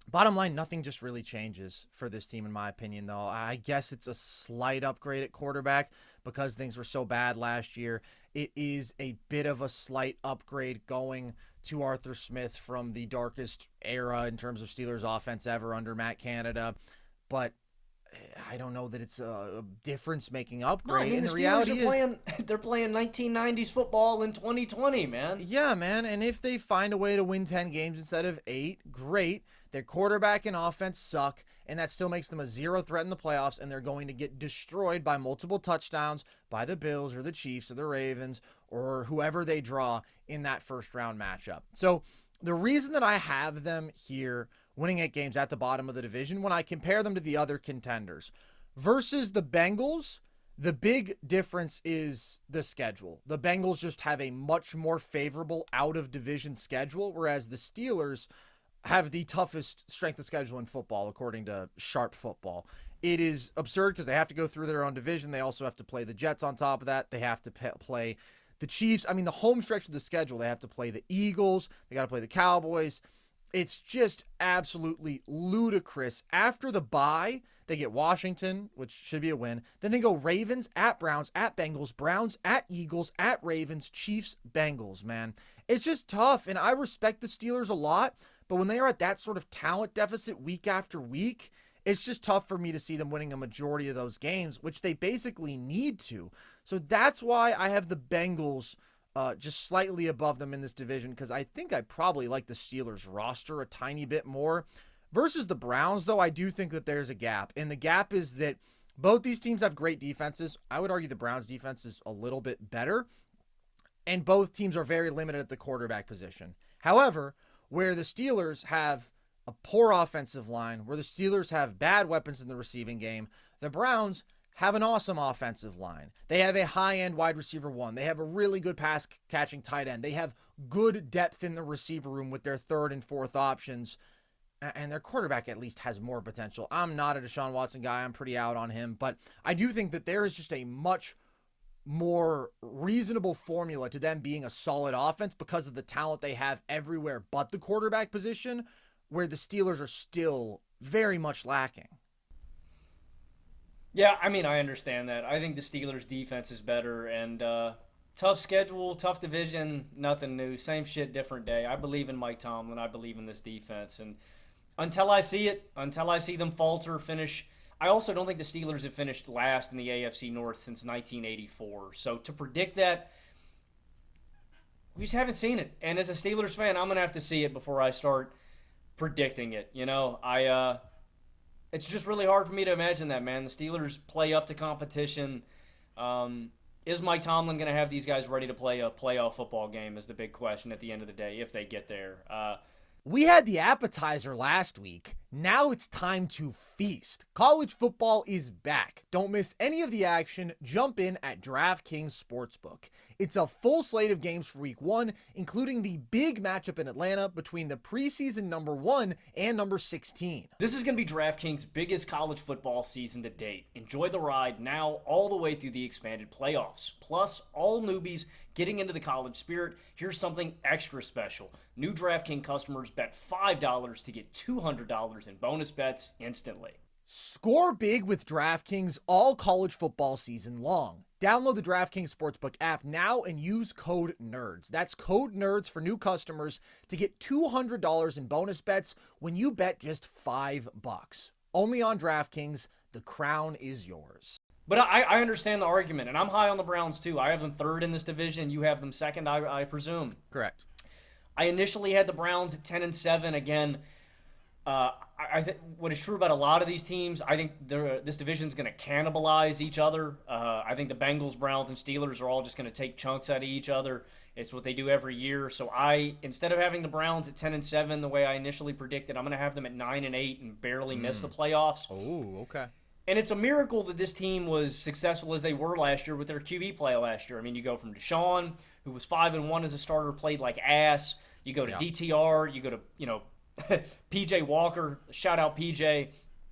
Bottom line, nothing just really changes for this team, in my opinion, though. I guess it's a slight upgrade at quarterback because things were so bad last year. It is a bit of a slight upgrade going to Arthur Smith from the darkest era in terms of Steelers offense ever under Matt Canada. But I don't know that it's a difference-making upgrade. No, the reality is they're playing 1990s football in 2020, man. Yeah, man. And if they find a way to win 10 games instead of 8, great. Their quarterback and offense suck, and that still makes them a zero threat in the playoffs, and they're going to get destroyed by multiple touchdowns by the Bills or the Chiefs or the Ravens or whoever they draw in that first-round matchup. So the reason that I have them here winning 8 games at the bottom of the division when I compare them to the other contenders versus the Bengals, The big difference is the schedule. The Bengals just have a much more favorable out-of-division schedule, whereas the Steelers have the toughest strength of schedule in football, according to Sharp Football. It is absurd because they have to go through their own division. They also have to play the Jets on top of that. They have to play the Chiefs. I mean, the home stretch of the schedule, they have to play the Eagles. They got to play the Cowboys. It's just absolutely ludicrous. After the bye, they get Washington, which should be a win. Then they go Ravens, at Browns, at Bengals, Browns, at Eagles, at Ravens, Chiefs, Bengals, man. It's just tough, and I respect the Steelers a lot, but when they are at that sort of talent deficit week after week, it's just tough for me to see them winning a majority of those games, which they basically need to. So that's why I have the Bengals just slightly above them in this division, because I think I probably like the Steelers roster a tiny bit more. Versus the Browns, though, I do think that there's a gap. And the gap is that both these teams have great defenses. I would argue the Browns' defense is a little bit better. And both teams are very limited at the quarterback position. However, where the Steelers have a poor offensive line, where the Steelers have bad weapons in the receiving game, the Browns have an awesome offensive line. They have a high-end wide receiver one. They have a really good pass-catching tight end. They have good depth in the receiver room with their third and fourth options. And their quarterback at least has more potential. I'm not a Deshaun Watson guy. I'm pretty out on him. But I do think that there is just a much more reasonable formula to them being a solid offense because of the talent they have everywhere but the quarterback position, where the Steelers are still very much lacking. Yeah, I mean, I understand that. I think the Steelers' defense is better, and tough schedule, tough division, nothing new. Same shit, different day. I believe in Mike Tomlin. I believe in this defense. And until I see it, until I see them falter, finish. I also don't think the Steelers have finished last in the AFC North since 1984. So to predict that, we just haven't seen it. And as a Steelers fan, I'm going to have to see it before I start predicting it. You know, it's just really hard for me to imagine that, man. The Steelers play up to competition. Is Mike Tomlin going to have these guys ready to play a playoff football game is the big question at the end of the day, if they get there. We had the appetizer last week. Now it's time to feast. College football is back. Don't miss any of the action. Jump in at DraftKings Sportsbook. It's a full slate of games for week 1, including the big matchup in Atlanta between the preseason number 1 and number 16. This is going to be DraftKings' biggest college football season to date. Enjoy the ride now all the way through the expanded playoffs. Plus, all newbies getting into the college spirit, here's something extra special. New DraftKings customers bet $5 to get $200 in bonus bets instantly. Score big with DraftKings all college football season long. Download the DraftKings Sportsbook app now and use code NERDS. That's code NERDS for new customers to get $200 in bonus bets when you bet just $5. Only on DraftKings. The crown is yours. But I understand the argument, and I'm high on the Browns too. I have them third in this division. You have them second, I presume. Correct. I initially had the Browns at 10-7. Again, I think what is true about a lot of these teams, I think this division is going to cannibalize each other. I think the Bengals, Browns, and Steelers are all just going to take chunks out of each other. It's what they do every year. So instead of having the Browns at 10-7 the way I initially predicted, I'm going to have them at 9-8 and barely miss the playoffs. Oh, okay. And it's a miracle that this team was successful as they were last year with their QB play last year. I mean, you go from Deshaun, who was 5-1 as a starter, played like ass. You go to DTR. You go to, PJ Walker. Shout out PJ.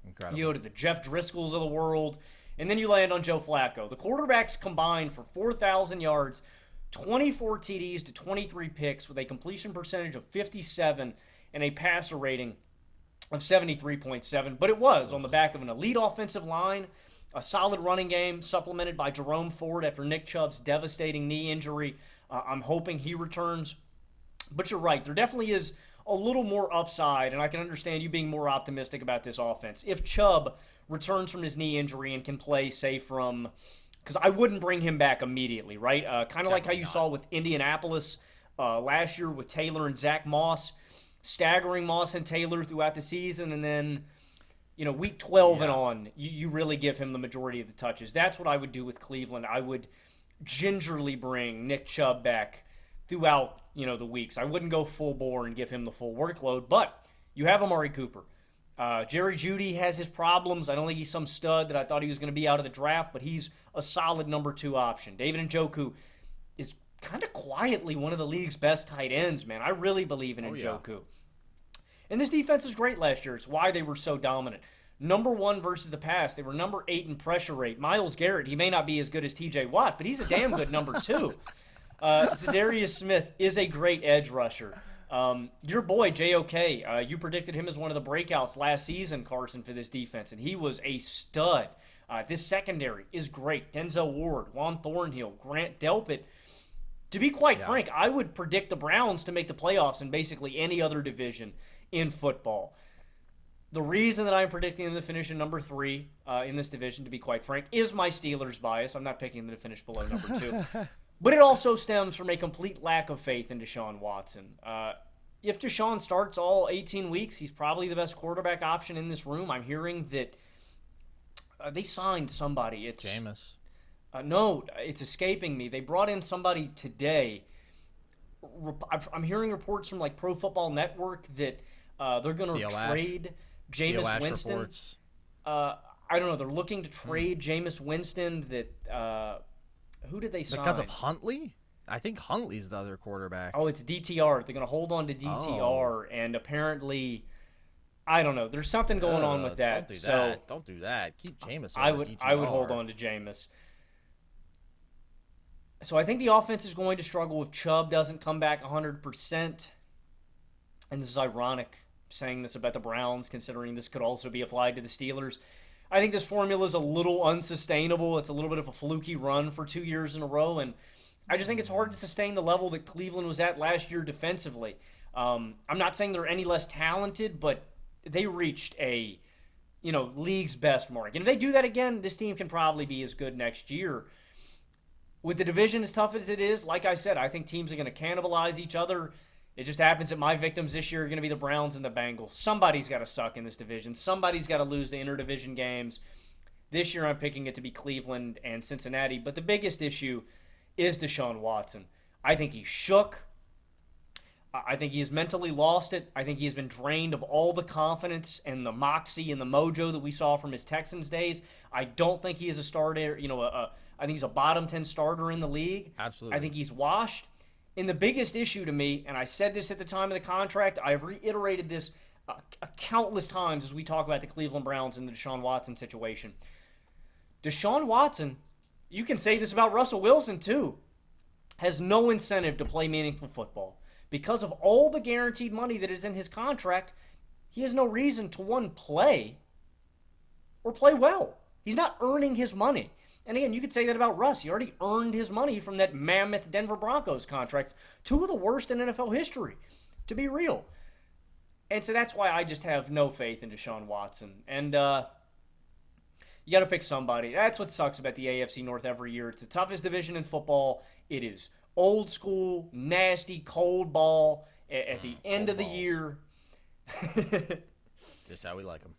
Incredible. You go to the Jeff Driscolls of the world. And then you land on Joe Flacco. The quarterbacks combined for 4,000 yards, 24 TDs to 23 picks with a completion percentage of 57 and a passer rating of 73.7, but it was on the back of an elite offensive line, a solid running game supplemented by Jerome Ford after Nick Chubb's devastating knee injury. I'm hoping he returns. But you're right, there definitely is a little more upside, and I can understand you being more optimistic about this offense. If Chubb returns from his knee injury and can play, say, from – because I wouldn't bring him back immediately, right? Kind of like how you saw with Indianapolis last year with Taylor and Zach Moss, staggering Moss and Taylor throughout the season, and then, week 12 and on, you really give him the majority of the touches. That's what I would do with Cleveland. I would gingerly bring Nick Chubb back throughout, the weeks. I wouldn't go full bore and give him the full workload, but you have Amari Cooper. Jerry Jeudy has his problems. I don't think he's some stud that I thought he was going to be out of the draft, but he's a solid number 2 option. David Njoku is kind of quietly one of the league's best tight ends, man. I really believe in Njoku. Yeah. And this defense is great last year. It's why they were so dominant. Number 1 versus the pass. They were number 8 in pressure rate. Myles Garrett, he may not be as good as TJ Watt, but he's a damn good number 2. Zadarius Smith is a great edge rusher. Your boy, JOK, you predicted him as one of the breakouts last season, Carson, for this defense, and he was a stud. This secondary is great. Denzel Ward, Juan Thornhill, Grant Delpit. To be quite frank, I would predict the Browns to make the playoffs in basically any other division in football. The reason that I'm predicting them to finish in number 3 in this division, to be quite frank, is my Steelers bias. I'm not picking them to finish below number 2. But it also stems from a complete lack of faith in Deshaun Watson. If Deshaun starts all 18 weeks, he's probably the best quarterback option in this room. I'm hearing that they signed somebody. It's Jameis. No, it's escaping me. They brought in somebody today. I'm hearing reports from like Pro Football Network that they're going to trade Jameis Winston. I don't know. They're looking to trade Jameis Winston. That who did they sign? Because of Huntley? I think Huntley's the other quarterback. Oh, it's DTR. They're going to hold on to DTR, and apparently, I don't know. There's something going on with that. Don't do that. Keep Jameis. I would hold on to Jameis. So I think the offense is going to struggle if Chubb doesn't come back 100%. And this is ironic saying this about the Browns, considering this could also be applied to the Steelers. I think this formula is a little unsustainable. It's a little bit of a fluky run for 2 years in a row, and I just think it's hard to sustain the level that Cleveland was at last year defensively. I'm not saying they're any less talented, but they reached a, league's best mark. And if they do that again, this team can probably be as good next year. With the division as tough as it is, like I said, I think teams are going to cannibalize each other. It just happens that my victims this year are going to be the Browns and the Bengals. Somebody's got to suck in this division. Somebody's got to lose the interdivision games. This year I'm picking it to be Cleveland and Cincinnati. But the biggest issue is Deshaun Watson. I think he's shook. I think he has mentally lost it. I think he has been drained of all the confidence and the moxie and the mojo that we saw from his Texans days. I don't think he is a starter, I think he's a bottom 10 starter in the league. Absolutely. I think he's washed. And the biggest issue to me, and I said this at the time of the contract, I've reiterated this countless times as we talk about the Cleveland Browns and the Deshaun Watson situation. Deshaun Watson, you can say this about Russell Wilson too, has no incentive to play meaningful football. Because of all the guaranteed money that is in his contract, he has no reason to, one, play or play well. He's not earning his money. And again, you could say that about Russ. He already earned his money from that mammoth Denver Broncos contracts, 2 of the worst in NFL history, to be real. And so that's why I just have no faith in Deshaun Watson. And you got to pick somebody. That's what sucks about the AFC North every year. It's the toughest division in football. It is old school, nasty, cold ball at the end of the year. Just how we like them.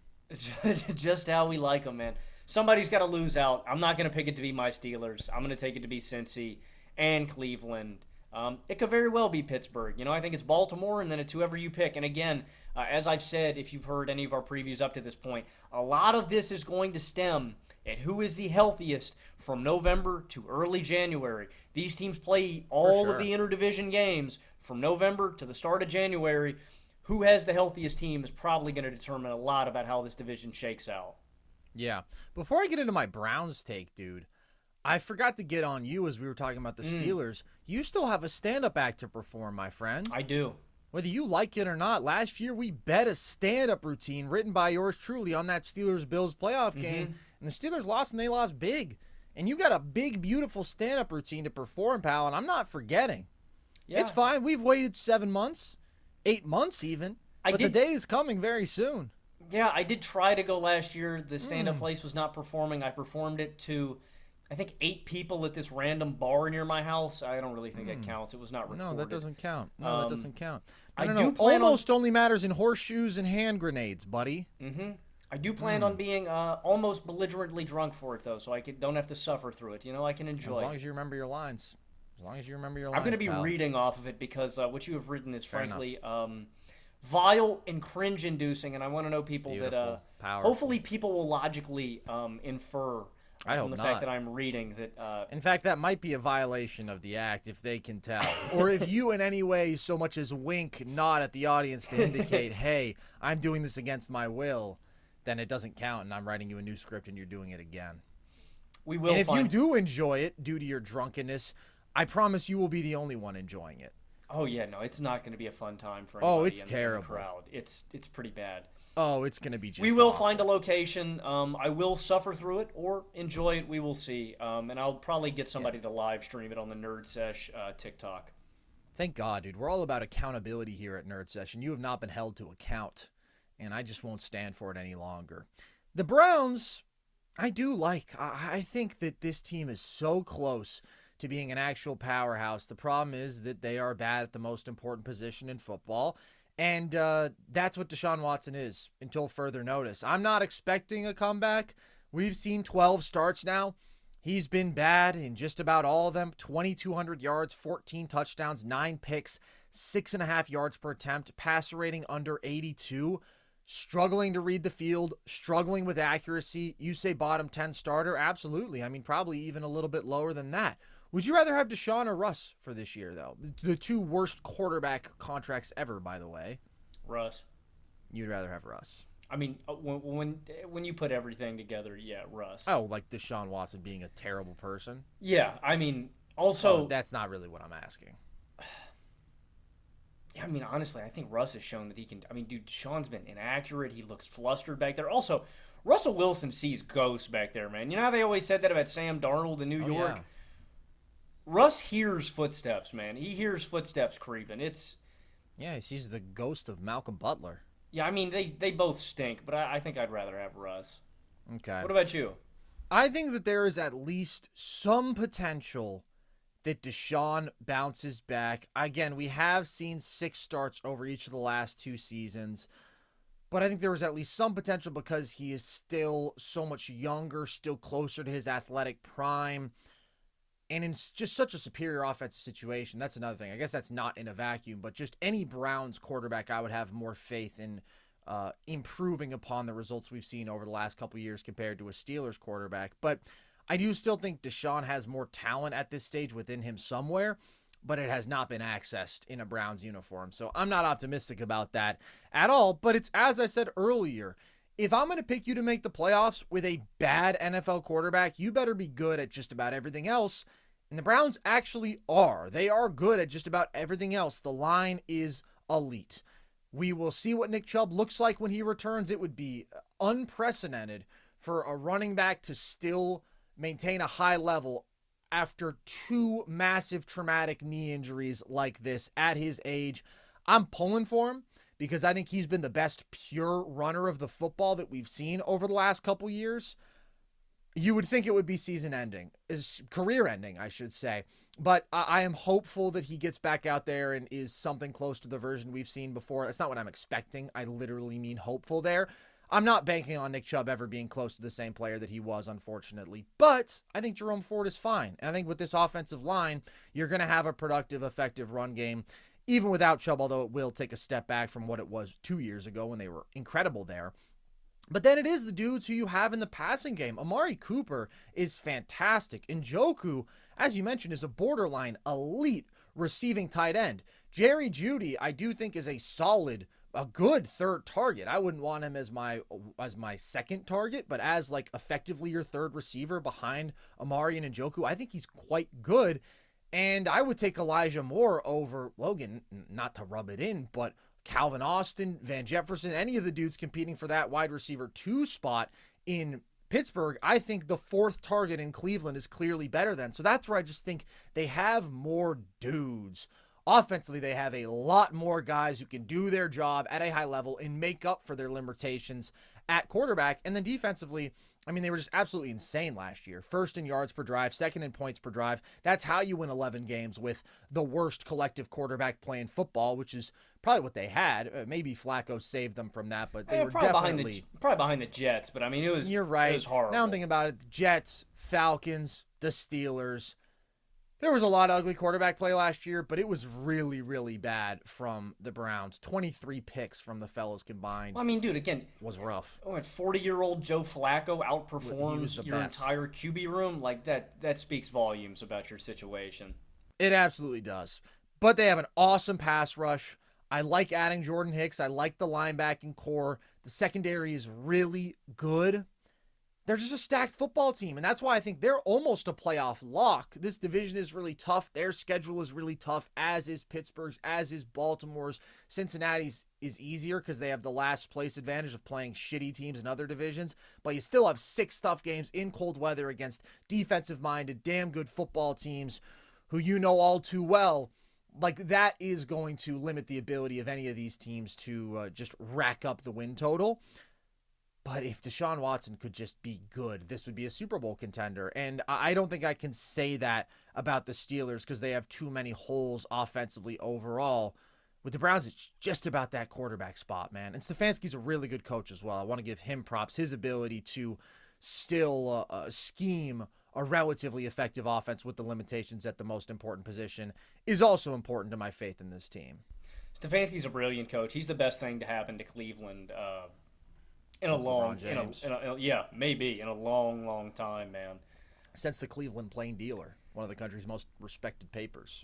Just how we like them, man. Somebody's got to lose out. I'm not going to pick it to be my Steelers. I'm going to take it to be Cincy and Cleveland. It could very well be Pittsburgh. I think it's Baltimore, and then it's whoever you pick. And again, as I've said, if you've heard any of our previews up to this point, a lot of this is going to stem at who is the healthiest from November to early January. These teams play all of the interdivision games from November to the start of January. Who has the healthiest team is probably going to determine a lot about how this division shakes out. Yeah. Before I get into my Browns take, dude, I forgot to get on you as we were talking about the Steelers. You still have a stand-up act to perform, my friend. I do. Whether you like it or not, last year we bet a stand-up routine written by yours truly on that Steelers-Bills playoff game, and the Steelers lost, and they lost big. And you got a big, beautiful stand-up routine to perform, pal, and I'm not forgetting. Yeah. It's fine. We've waited 7 months, 8 months even, but the day is coming very soon. Yeah, I did try to go last year. The stand-up place was not performing. I performed it to, I think, 8 people at this random bar near my house. I don't really think that counts. It was not recorded. No, that doesn't count. That doesn't count. Almost only matters in horseshoes and hand grenades, buddy. I do plan on being almost belligerently drunk for it, though, so I don't have to suffer through it. I can enjoy it. As long as you remember your lines. I'm going to be reading off of it because what you have written is, frankly, vile and cringe-inducing, and I want to know people Beautiful. that Powerful. hopefully people will logically infer I from hope the fact not. that I'm reading that. In fact, that might be a violation of the act if they can tell. Or if you in any way so much as wink, nod at the audience to indicate, hey, I'm doing this against my will, then it doesn't count and I'm writing you a new script and you're doing it again. We will And if find. you do enjoy it due to your drunkenness, I promise you will be the only one enjoying it. Oh yeah, no, it's not going to be a fun time for Oh, anybody it's in terrible. the crowd. It's pretty bad. Oh, it's going to be just We will awful. find a location. I will suffer through it or enjoy it. We will see. And I'll probably get somebody to live stream it on the Nerd Sesh TikTok. Thank God, dude. We're all about accountability here at Nerd Session. You have not been held to account, and I just won't stand for it any longer. The Browns, I do like. I think that this team is so close to being an actual powerhouse. The problem is that they are bad at the most important position in football, and that's what Deshaun Watson is until further notice. I'm not expecting a comeback. We've seen 12 starts now. He's been bad in just about all of them. 2,200 yards, 14 touchdowns, 9 picks, 6.5 yards per attempt, passer rating under 82. Struggling to read the field, struggling with accuracy. You say bottom 10 starter? Absolutely. I mean, probably even a little bit lower than that. Would you rather have Deshaun or Russ for this year, though? The two worst quarterback contracts ever, by the way. Russ. You'd rather have Russ. I mean, when you put everything together, yeah, Russ. Oh, like Deshaun Watson being a terrible person? Yeah, I mean, also. Oh, that's not really what I'm asking. Yeah, I mean, honestly, I think Russ has shown that he can. I mean, dude, Deshaun's been inaccurate. He looks flustered back there. Also, Russell Wilson sees ghosts back there, man. You know how they always said that about Sam Darnold in New York? Yeah. Russ hears footsteps, man. He hears footsteps creeping. Yeah, he sees the ghost of Malcolm Butler. Yeah, I mean, they both stink, but I think I'd rather have Russ. Okay. What about you? I think that there is at least some potential that Deshaun bounces back. Again, we have seen 6 starts over each of the last 2 seasons, but I think there was at least some potential because he is still so much younger, still closer to his athletic prime, and in just such a superior offensive situation. That's another thing. I guess that's not in a vacuum, but just any Browns quarterback, I would have more faith in improving upon the results we've seen over the last couple years compared to a Steelers quarterback. But I do still think Deshaun has more talent at this stage within him somewhere, but it has not been accessed in a Browns uniform. So I'm not optimistic about that at all. But it's, as I said earlier, if I'm going to pick you to make the playoffs with a bad NFL quarterback, you better be good at just about everything else. And the Browns actually are. They are good at just about everything else. The line is elite. We will see what Nick Chubb looks like when he returns. It would be unprecedented for a running back to still maintain a high level after 2 massive traumatic knee injuries like this at his age. I'm pulling for him because I think he's been the best pure runner of the football that we've seen over the last couple years. You would think it would be season ending, is career ending, I should say. But I am hopeful that he gets back out there and is something close to the version we've seen before. That's not what I'm expecting. I literally mean hopeful there. I'm not banking on Nick Chubb ever being close to the same player that he was, unfortunately. But I think Jerome Ford is fine. And I think with this offensive line, you're going to have a productive, effective run game, even without Chubb, although it will take a step back from what it was 2 years ago when they were incredible there. But then it is the dudes who you have in the passing game. Amari Cooper is fantastic. Njoku, as you mentioned, is a borderline elite receiving tight end. Jerry Jeudy, I do think, is a good third target. I wouldn't want him as my second target, but as like effectively your third receiver behind Amari and Njoku, I think he's quite good. And I would take Elijah Moore over Logan, not to rub it in, but Calvin Austin, Van Jefferson, any of the dudes competing for that wide receiver 2 spot in Pittsburgh. I think the 4th target in Cleveland is clearly better than. So that's where I just think they have more dudes. Offensively, they have a lot more guys who can do their job at a high level and make up for their limitations at quarterback. And then defensively, I mean, they were just absolutely insane last year. 1st in yards per drive, 2nd in points per drive. That's how you win 11 games with the worst collective quarterback play in football, which is probably what they had. Maybe Flacco saved them from that, but they were definitely probably behind the Jets. But I mean, it was. You're right. It was horrible. Now I'm thinking about it: the Jets, Falcons, the Steelers. There was a lot of ugly quarterback play last year, but it was really, really bad from the Browns. 23 picks from the fellas combined. Well, I mean, dude, again, was rough. 40-year-old Joe Flacco outperforms your best. entire QB room. Like, that speaks volumes about your situation. It absolutely does. But they have an awesome pass rush. I like adding Jordan Hicks. I like the linebacking core. The secondary is really good. They're just a stacked football team, and that's why I think they're almost a playoff lock. This division is really tough. Their schedule is really tough, as is Pittsburgh's, as is Baltimore's. Cincinnati's is easier because they have the last place advantage of playing shitty teams in other divisions, but you still have 6 tough games in cold weather against defensive-minded, damn good football teams who you know all too well. Like, that is going to limit the ability of any of these teams to just rack up the win total. But if Deshaun Watson could just be good, this would be a Super Bowl contender. And I don't think I can say that about the Steelers because they have too many holes offensively overall. With the Browns, it's just about that quarterback spot, man. And Stefanski's a really good coach as well. I want to give him props. His ability to still scheme a relatively effective offense with the limitations at the most important position is also important to my faith in this team. Stefanski's a brilliant coach. He's the best thing to happen to Cleveland in a long time, man. Since the Cleveland Plain Dealer, one of the country's most respected papers.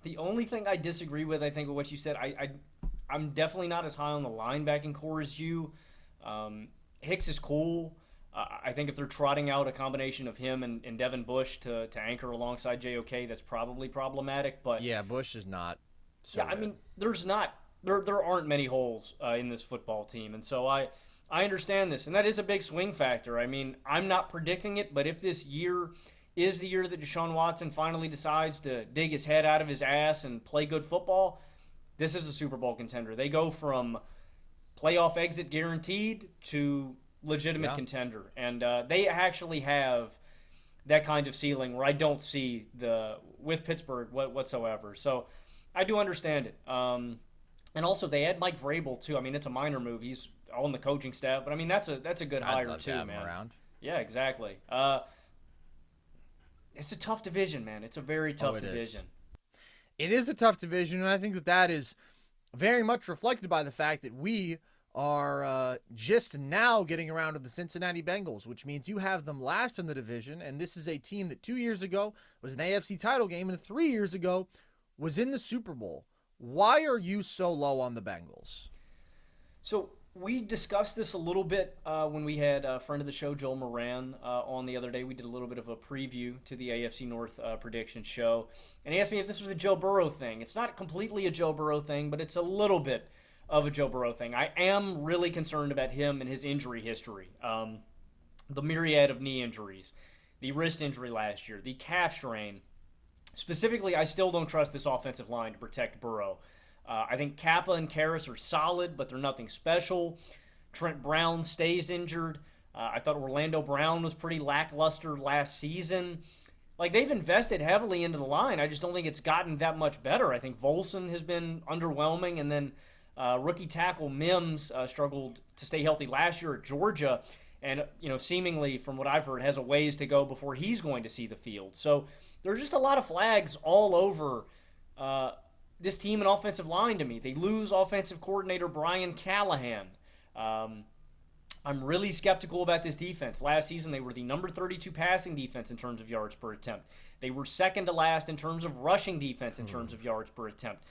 The only thing I disagree with, I think, with what you said, I'm definitely not as high on the linebacking core as you. Hicks is cool. I think if they're trotting out a combination of him and Devin Bush to anchor alongside JOK, that's probably problematic. But yeah, Bush is not. So yeah, good. I mean, there aren't many holes in this football team, and so I understand this, and that is a big swing factor. I mean, I'm not predicting it, but if this year is the year that Deshaun Watson finally decides to dig his head out of his ass and play good football, this is a Super Bowl contender. They go from playoff exit guaranteed to legitimate contender, and they actually have that kind of ceiling where I don't see with Pittsburgh whatsoever. So I do understand it. And also they had Mike Vrabel too. I mean, it's a minor move. He's on the coaching staff, but I mean that's a good hire too, man. Around. Yeah, exactly. It's a tough division, man. It's a very tough division. It is a tough division, and I think that is very much reflected by the fact that we are just now getting around to the Cincinnati Bengals, which means you have them last in the division, and this is a team that 2 years ago was an AFC title game and 3 years ago was in the Super Bowl. Why are you so low on the Bengals? So we discussed this a little bit when we had a friend of the show, Joel Moran, on the other day. We did a little bit of a preview to the AFC North prediction show, and he asked me if this was a Joe Burrow thing. It's not completely a Joe Burrow thing, but it's a little bit of a Joe Burrow thing. I am really concerned about him and his injury history. The myriad of knee injuries, the wrist injury last year, the calf strain. Specifically, I still don't trust this offensive line to protect Burrow. I think Kappa and Karras are solid, but they're nothing special. Trent Brown stays injured. I thought Orlando Brown was pretty lackluster last season. Like, they've invested heavily into the line. I just don't think it's gotten that much better. I think Volson has been underwhelming, and then rookie tackle Mims struggled to stay healthy last year at Georgia, and seemingly, from what I've heard, has a ways to go before he's going to see the field. So there's just a lot of flags all over this team and offensive line to me. They lose offensive coordinator Brian Callahan. I'm really skeptical about this defense. Last season, they were the number 32 passing defense in terms of yards per attempt. They were second to last in terms of rushing defense in terms of yards per attempt.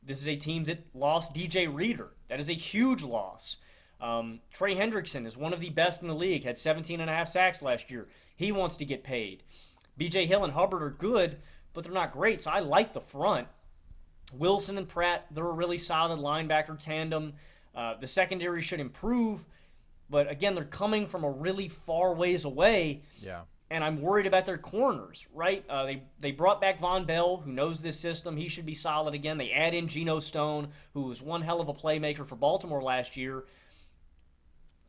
This is a team that lost DJ Reader. That is a huge loss. Trey Hendrickson is one of the best in the league, had 17.5 sacks last year. He wants to get paid. B.J. Hill and Hubbard are good, but they're not great, so I like the front. Wilson and Pratt, they're a really solid linebacker tandem. The secondary should improve, but again, they're coming from a really far ways away. Yeah. And I'm worried about their corners, right? They brought back Von Bell, who knows this system. He should be solid again. They add in Geno Stone, who was one hell of a playmaker for Baltimore last year.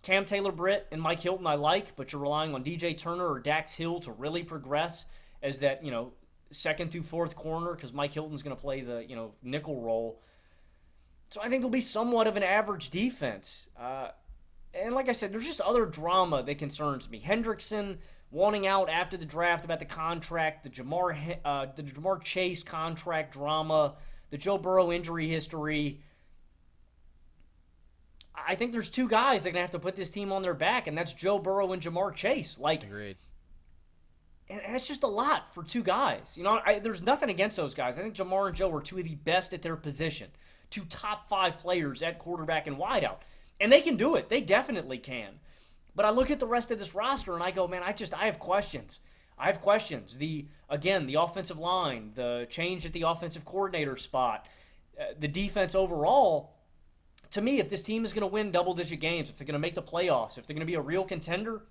Cam Taylor-Britt and Mike Hilton I like, but you're relying on DJ Turner or Dax Hill to really progress as that, second through fourth corner, because Mike Hilton's going to play the, nickel role. So I think they'll be somewhat of an average defense. And like I said, there's just other drama that concerns me. Hendrickson wanting out after the draft about the contract, the Jamar Chase contract drama, the Joe Burrow injury history. I think there's two guys that are going to have to put this team on their back, and that's Joe Burrow and Jamar Chase. Agreed. And that's just a lot for two guys. There's nothing against those guys. I think Jamar and Joe are two of the best at their position. Two top 5 players at quarterback and wideout. And they can do it. They definitely can. But I look at the rest of this roster and I go, man, I have questions. I have questions. The offensive line, the change at the offensive coordinator spot, the defense overall. To me, if this team is going to win double-digit games, if they're going to make the playoffs, if they're going to be a real contender,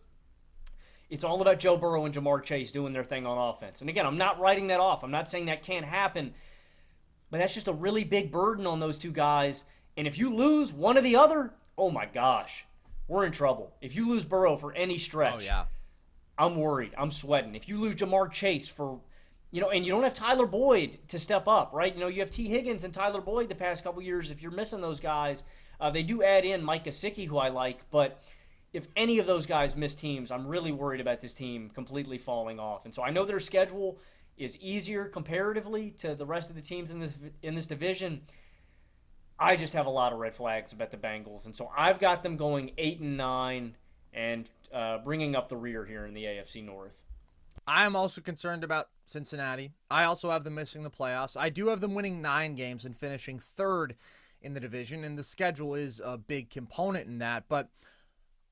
it's all about Joe Burrow and Jamar Chase doing their thing on offense. And again, I'm not writing that off. I'm not saying that can't happen. But that's just a really big burden on those two guys. And if you lose one or the other, oh my gosh, we're in trouble. If you lose Burrow for any stretch, I'm worried. I'm sweating. If you lose Jamar Chase for, and you don't have Tyler Boyd to step up, right? You have T. Higgins and Tyler Boyd the past couple years. If you're missing those guys, they do add in Mike Gesicki, who I like. But if any of those guys miss teams, I'm really worried about this team completely falling off. And so I know their schedule is easier comparatively to the rest of the teams in this division. I just have a lot of red flags about the Bengals, and so I've got them going 8-9 and bringing up the rear here in the AFC North. I'm also concerned about Cincinnati. I also have them missing the playoffs. I do have them winning 9 games and finishing 3rd in the division, and the schedule is a big component in that, but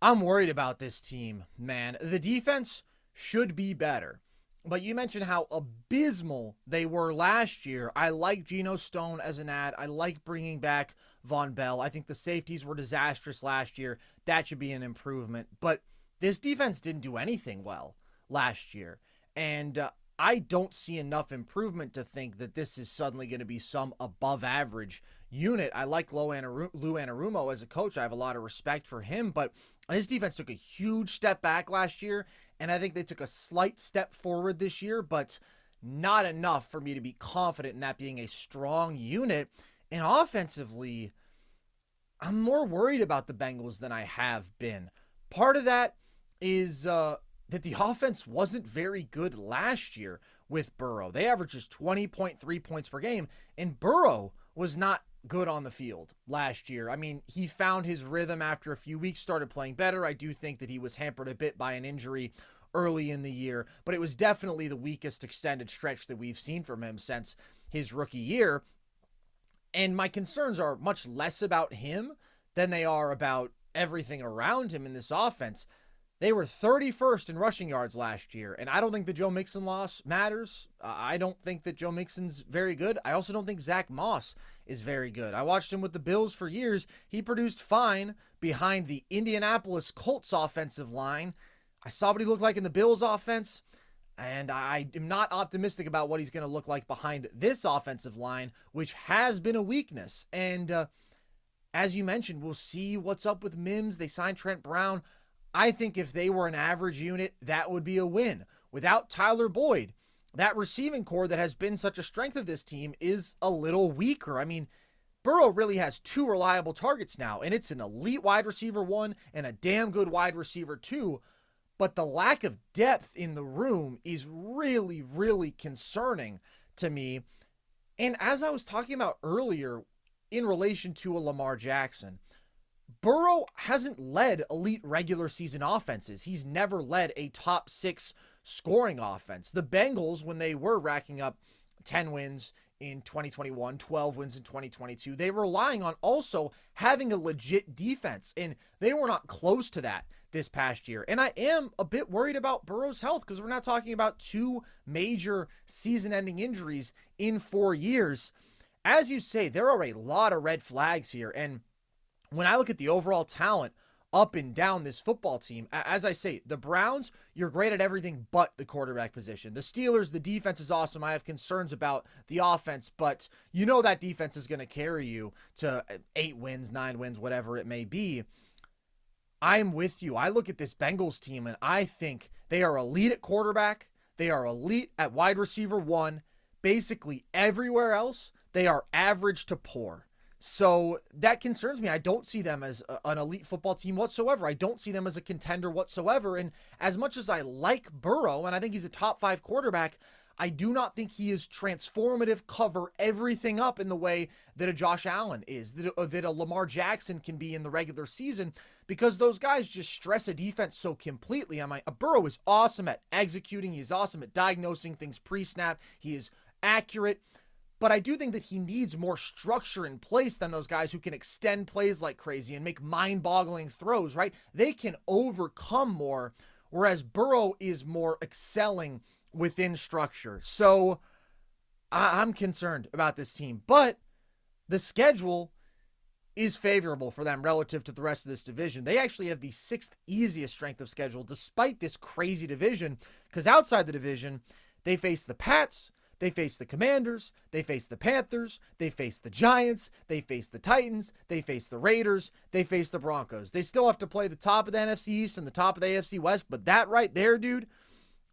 I'm worried about this team, man. The defense should be better. But you mentioned how abysmal they were last year. I like Geno Stone as an ad. I like bringing back Von Bell. I think the safeties were disastrous last year. That should be an improvement. But this defense didn't do anything well last year. And I don't see enough improvement to think that this is suddenly going to be some above-average unit. I like Lou Anarumo as a coach. I have a lot of respect for him. But his defense took a huge step back last year. And I think they took a slight step forward this year, but not enough for me to be confident in that being a strong unit. And offensively, I'm more worried about the Bengals than I have been. Part of that is that the offense wasn't very good last year with Burrow. They averaged just 20.3 points per game, and Burrow was not good on the field last year. I mean, he found his rhythm after a few weeks, started playing better. I do think that he was hampered a bit by an injury early in the year, but it was definitely the weakest extended stretch that we've seen from him since his rookie year. And my concerns are much less about him than they are about everything around him in this offense. They were 31st in rushing yards last year, and I don't think the Joe Mixon loss matters. I don't think that Joe Mixon's very good. I also don't think Zach Moss is very good. I watched him with the Bills for years. He produced fine behind the Indianapolis Colts offensive line. I saw what he looked like in the Bills offense, and I am not optimistic about what he's going to look like behind this offensive line, which has been a weakness. And as you mentioned, we'll see what's up with Mims. They signed Trent Brown. I think if they were an average unit, that would be a win. Without Tyler Boyd, that receiving core that has been such a strength of this team is a little weaker. I mean, Burrow really has 2 reliable targets now, and it's an elite wide receiver 1 and a damn good wide receiver 2. But the lack of depth in the room is really, really concerning to me. And as I was talking about earlier in relation to a Lamar Jackson, Burrow hasn't led elite regular season offenses. He's never led a top 6 scoring offense. The Bengals, when they were racking up 10 wins in 2021, 12 wins in 2022, they were relying on also having a legit defense, and they were not close to that this past year. And I am a bit worried about Burrow's health because we're not talking about 2 major season-ending injuries in 4 years. As you say, there are a lot of red flags here, and when I look at the overall talent up and down this football team, as I say, the Browns, you're great at everything but the quarterback position. The Steelers, the defense is awesome. I have concerns about the offense, but you know that defense is going to carry you to 8 wins, 9 wins, whatever it may be. I'm with you. I look at this Bengals team, and I think they are elite at quarterback. They are elite at wide receiver 1. Basically everywhere else, they are average to poor. So that concerns me. I don't see them as an elite football team whatsoever. I don't see them as a contender whatsoever. And as much as I like Burrow, and I think he's a top 5 quarterback, I do not think he is transformative, cover everything up in the way that a Josh Allen is, that a Lamar Jackson can be in the regular season, because those guys just stress a defense so completely. Burrow is awesome at executing. He's awesome at diagnosing things pre-snap. He is accurate. But I do think that he needs more structure in place than those guys who can extend plays like crazy and make mind-boggling throws, right? They can overcome more, whereas Burrow is more excelling within structure. So I'm concerned about this team. But the schedule is favorable for them relative to the rest of this division. They actually have the 6th easiest strength of schedule despite this crazy division, because outside the division, they face the Pats, they face the Commanders, they face the Panthers, they face the Giants, they face the Titans, they face the Raiders, they face the Broncos. They still have to play the top of the NFC East and the top of the AFC West, but that right there, dude,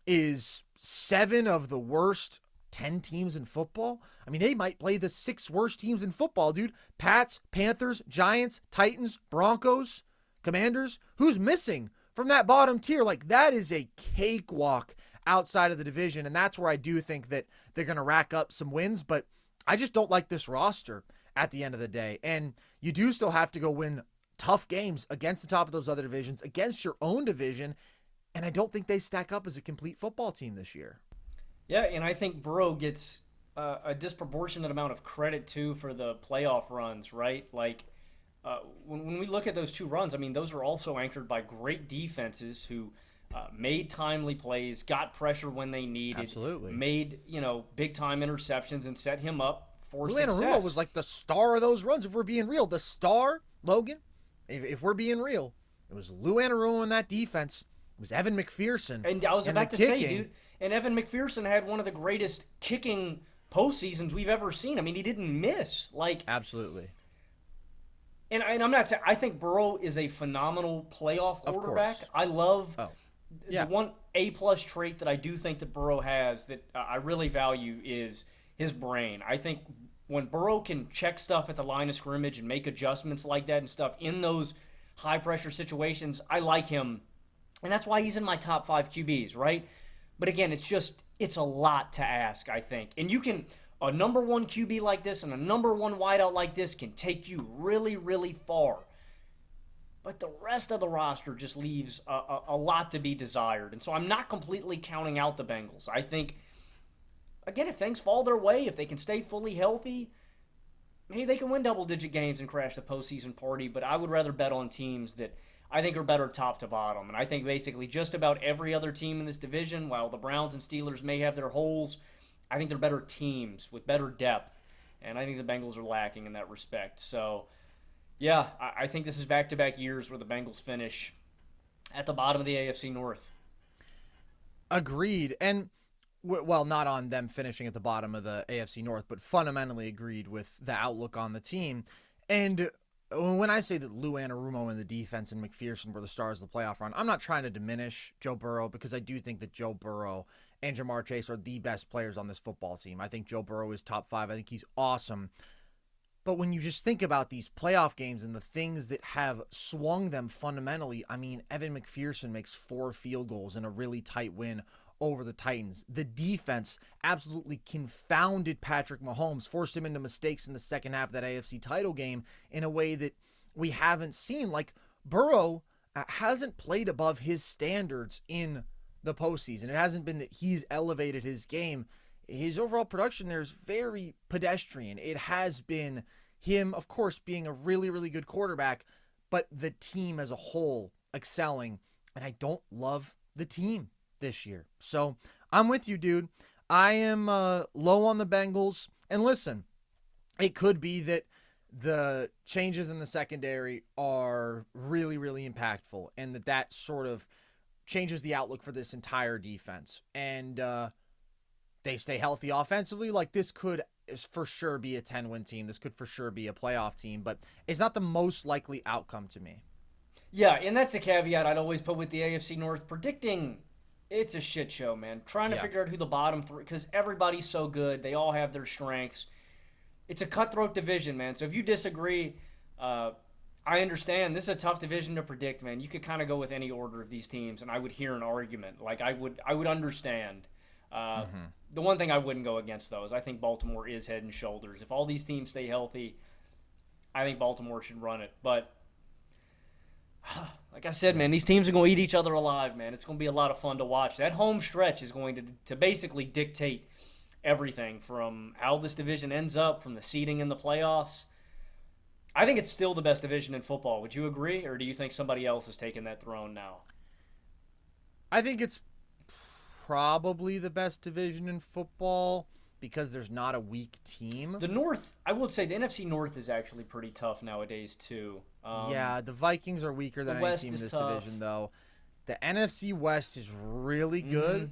is 7 of the worst 10 teams in football. I mean, they might play the 6 worst teams in football, dude. Pats, Panthers, Giants, Titans, Broncos, Commanders. Who's missing from that bottom tier? Like, that is a cakewalk outside of the division, and that's where I do think that they're going to rack up some wins, but I just don't like this roster at the end of the day. And you do still have to go win tough games against the top of those other divisions, against your own division, and I don't think they stack up as a complete football team this year. Yeah, and I think Burrow gets a disproportionate amount of credit, too, for the playoff runs, right? Like, when we look at those 2 runs, I mean, those are also anchored by great defenses who made timely plays, got pressure when they needed, Absolutely. Made, big-time interceptions and set him up for success. Anarumo was like the star of those runs, if we're being real. The star, Logan, if we're being real, it was Lou Anarumo in that defense. It was Evan McPherson. And I was about to say, dude, and Evan McPherson had one of the greatest kicking postseasons we've ever seen. I mean, he didn't miss. Absolutely. And I'm not saying, I think Burrow is a phenomenal playoff quarterback. I love the one A-plus trait that I do think that Burrow has that I really value is his brain. I think when Burrow can check stuff at the line of scrimmage and make adjustments like that and stuff in those high-pressure situations, I like him. And that's why he's in my top 5 QBs, right? But again, it's a lot to ask, I think. And a number 1 QB like this and a number 1 wideout like this can take you really, really far. But the rest of the roster just leaves a lot to be desired. And so I'm not completely counting out the Bengals. I think, again, if things fall their way, if they can stay fully healthy, maybe they can win double-digit games and crash the postseason party. But I would rather bet on teams that I think are better top to bottom. And I think basically just about every other team in this division, while the Browns and Steelers may have their holes, I think they're better teams with better depth. And I think the Bengals are lacking in that respect. So, yeah, I think this is back-to-back years where the Bengals finish at the bottom of the AFC North. Agreed. And, well, not on them finishing at the bottom of the AFC North, but fundamentally agreed with the outlook on the team. And when I say that Lou Anarumo in the defense and McPherson were the stars of the playoff run, I'm not trying to diminish Joe Burrow, because I do think that Joe Burrow and Jamar Chase are the best players on this football team. I think Joe Burrow is top 5. I think he's awesome. But when you just think about these playoff games and the things that have swung them fundamentally, I mean, Evan McPherson makes 4 field goals in a really tight win over the Titans. The defense absolutely confounded Patrick Mahomes, forced him into mistakes in the second half of that AFC title game in a way that we haven't seen. Like, Burrow hasn't played above his standards in the postseason. It hasn't been that he's elevated his game. His overall production there is very pedestrian. It has been him, of course, being a really, really good quarterback, but the team as a whole excelling. And I don't love the team this year. So I'm with you, dude. I am low on the Bengals. And listen, it could be that the changes in the secondary are really, really impactful, and that sort of changes the outlook for this entire defense. And they stay healthy offensively. Like, this could for sure be a 10-win team. This could for sure be a playoff team, but it's not the most likely outcome to me. Yeah, and that's the caveat I'd always put with the AFC North. Predicting, it's a shit show, man. Trying to figure out who the bottom 3, because everybody's so good. They all have their strengths. it's a cutthroat division, man. So if you disagree, I understand. This is a tough division to predict, man. You could kind of go with any order of these teams, and I would hear an argument. Like I would understand. The one thing I wouldn't go against, though, is I think Baltimore is head and shoulders. If all these teams stay healthy, I think Baltimore should run it. But like I said, man, these teams are going to eat each other alive, man. It's going to be a lot of fun to watch. That home stretch is going to basically dictate everything from how this division ends up, from the seeding in the playoffs. I think it's still the best division in football. Would you agree, or do you think somebody else has taken that throne now? I think it's probably the best division in football because there's not a weak team. The North, I would say the NFC North is actually pretty tough nowadays, too. Yeah, the Vikings are weaker than any team in this division, though. The NFC West is really good.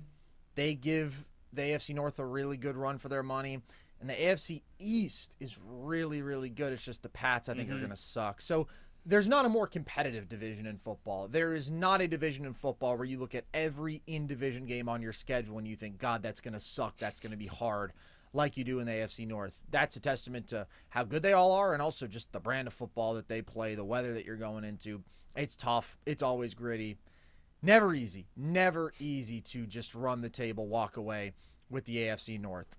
They give the AFC North a really good run for their money. And the AFC East is really, really good. It's just the Pats, I think, are going to suck. So there's not a more competitive division in football. There is not a division in football where you look at every in-division game on your schedule and you think, God, that's going to suck. That's going to be hard, like you do in the AFC North. That's a testament to how good they all are and also just the brand of football that they play, the weather that you're going into. It's tough. It's always gritty. Never easy. Never easy to just run the table, walk away with the AFC North.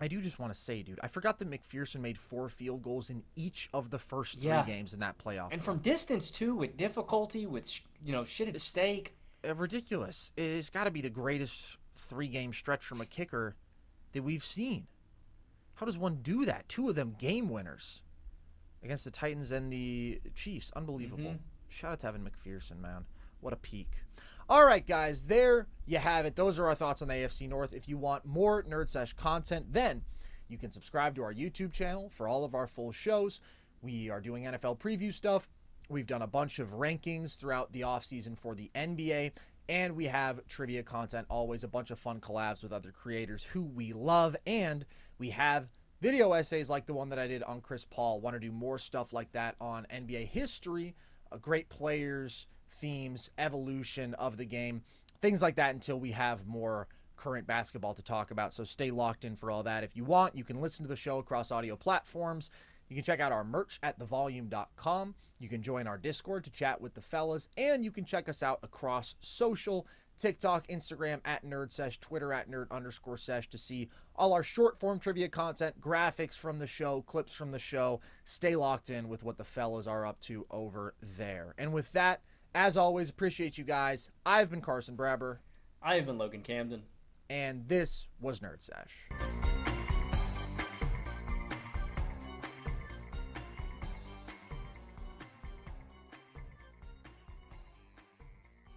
I do just want to say, dude, I forgot that McPherson made 4 field goals in each of the first 3 games in that playoff. And from distance, too, with difficulty, with, shit at stake. Ridiculous. It's got to be the greatest 3-game stretch from a kicker that we've seen. How does one do that? 2 of them game winners against the Titans and the Chiefs. Unbelievable. Shout out to Evan McPherson, man. What a peak. All right, guys, there you have it. Those are our thoughts on the AFC North. If you want more Nerd Sesh content, then you can subscribe to our YouTube channel for all of our full shows. We are doing NFL preview stuff. We've done a bunch of rankings throughout the offseason for the NBA, and we have trivia content, always a bunch of fun collabs with other creators who we love, and we have video essays like the one that I did on Chris Paul. Want to do more stuff like that on NBA history, great players, themes, evolution of the game, things like that until we have more current basketball to talk about. So stay locked in for all that. If you want, you can listen to the show across audio platforms. You can check out our merch at thevolume.com. You can join our Discord to chat with the fellas, and you can check us out across social, TikTok, Instagram at NerdSesh, Twitter at Nerd_Sesh to see all our short-form trivia content, graphics from the show, clips from the show. Stay locked in with what the fellas are up to over there. And with that, as always, appreciate you guys. I've been Carson Brabber. I have been Logan Camden. And this was Nerd Sesh.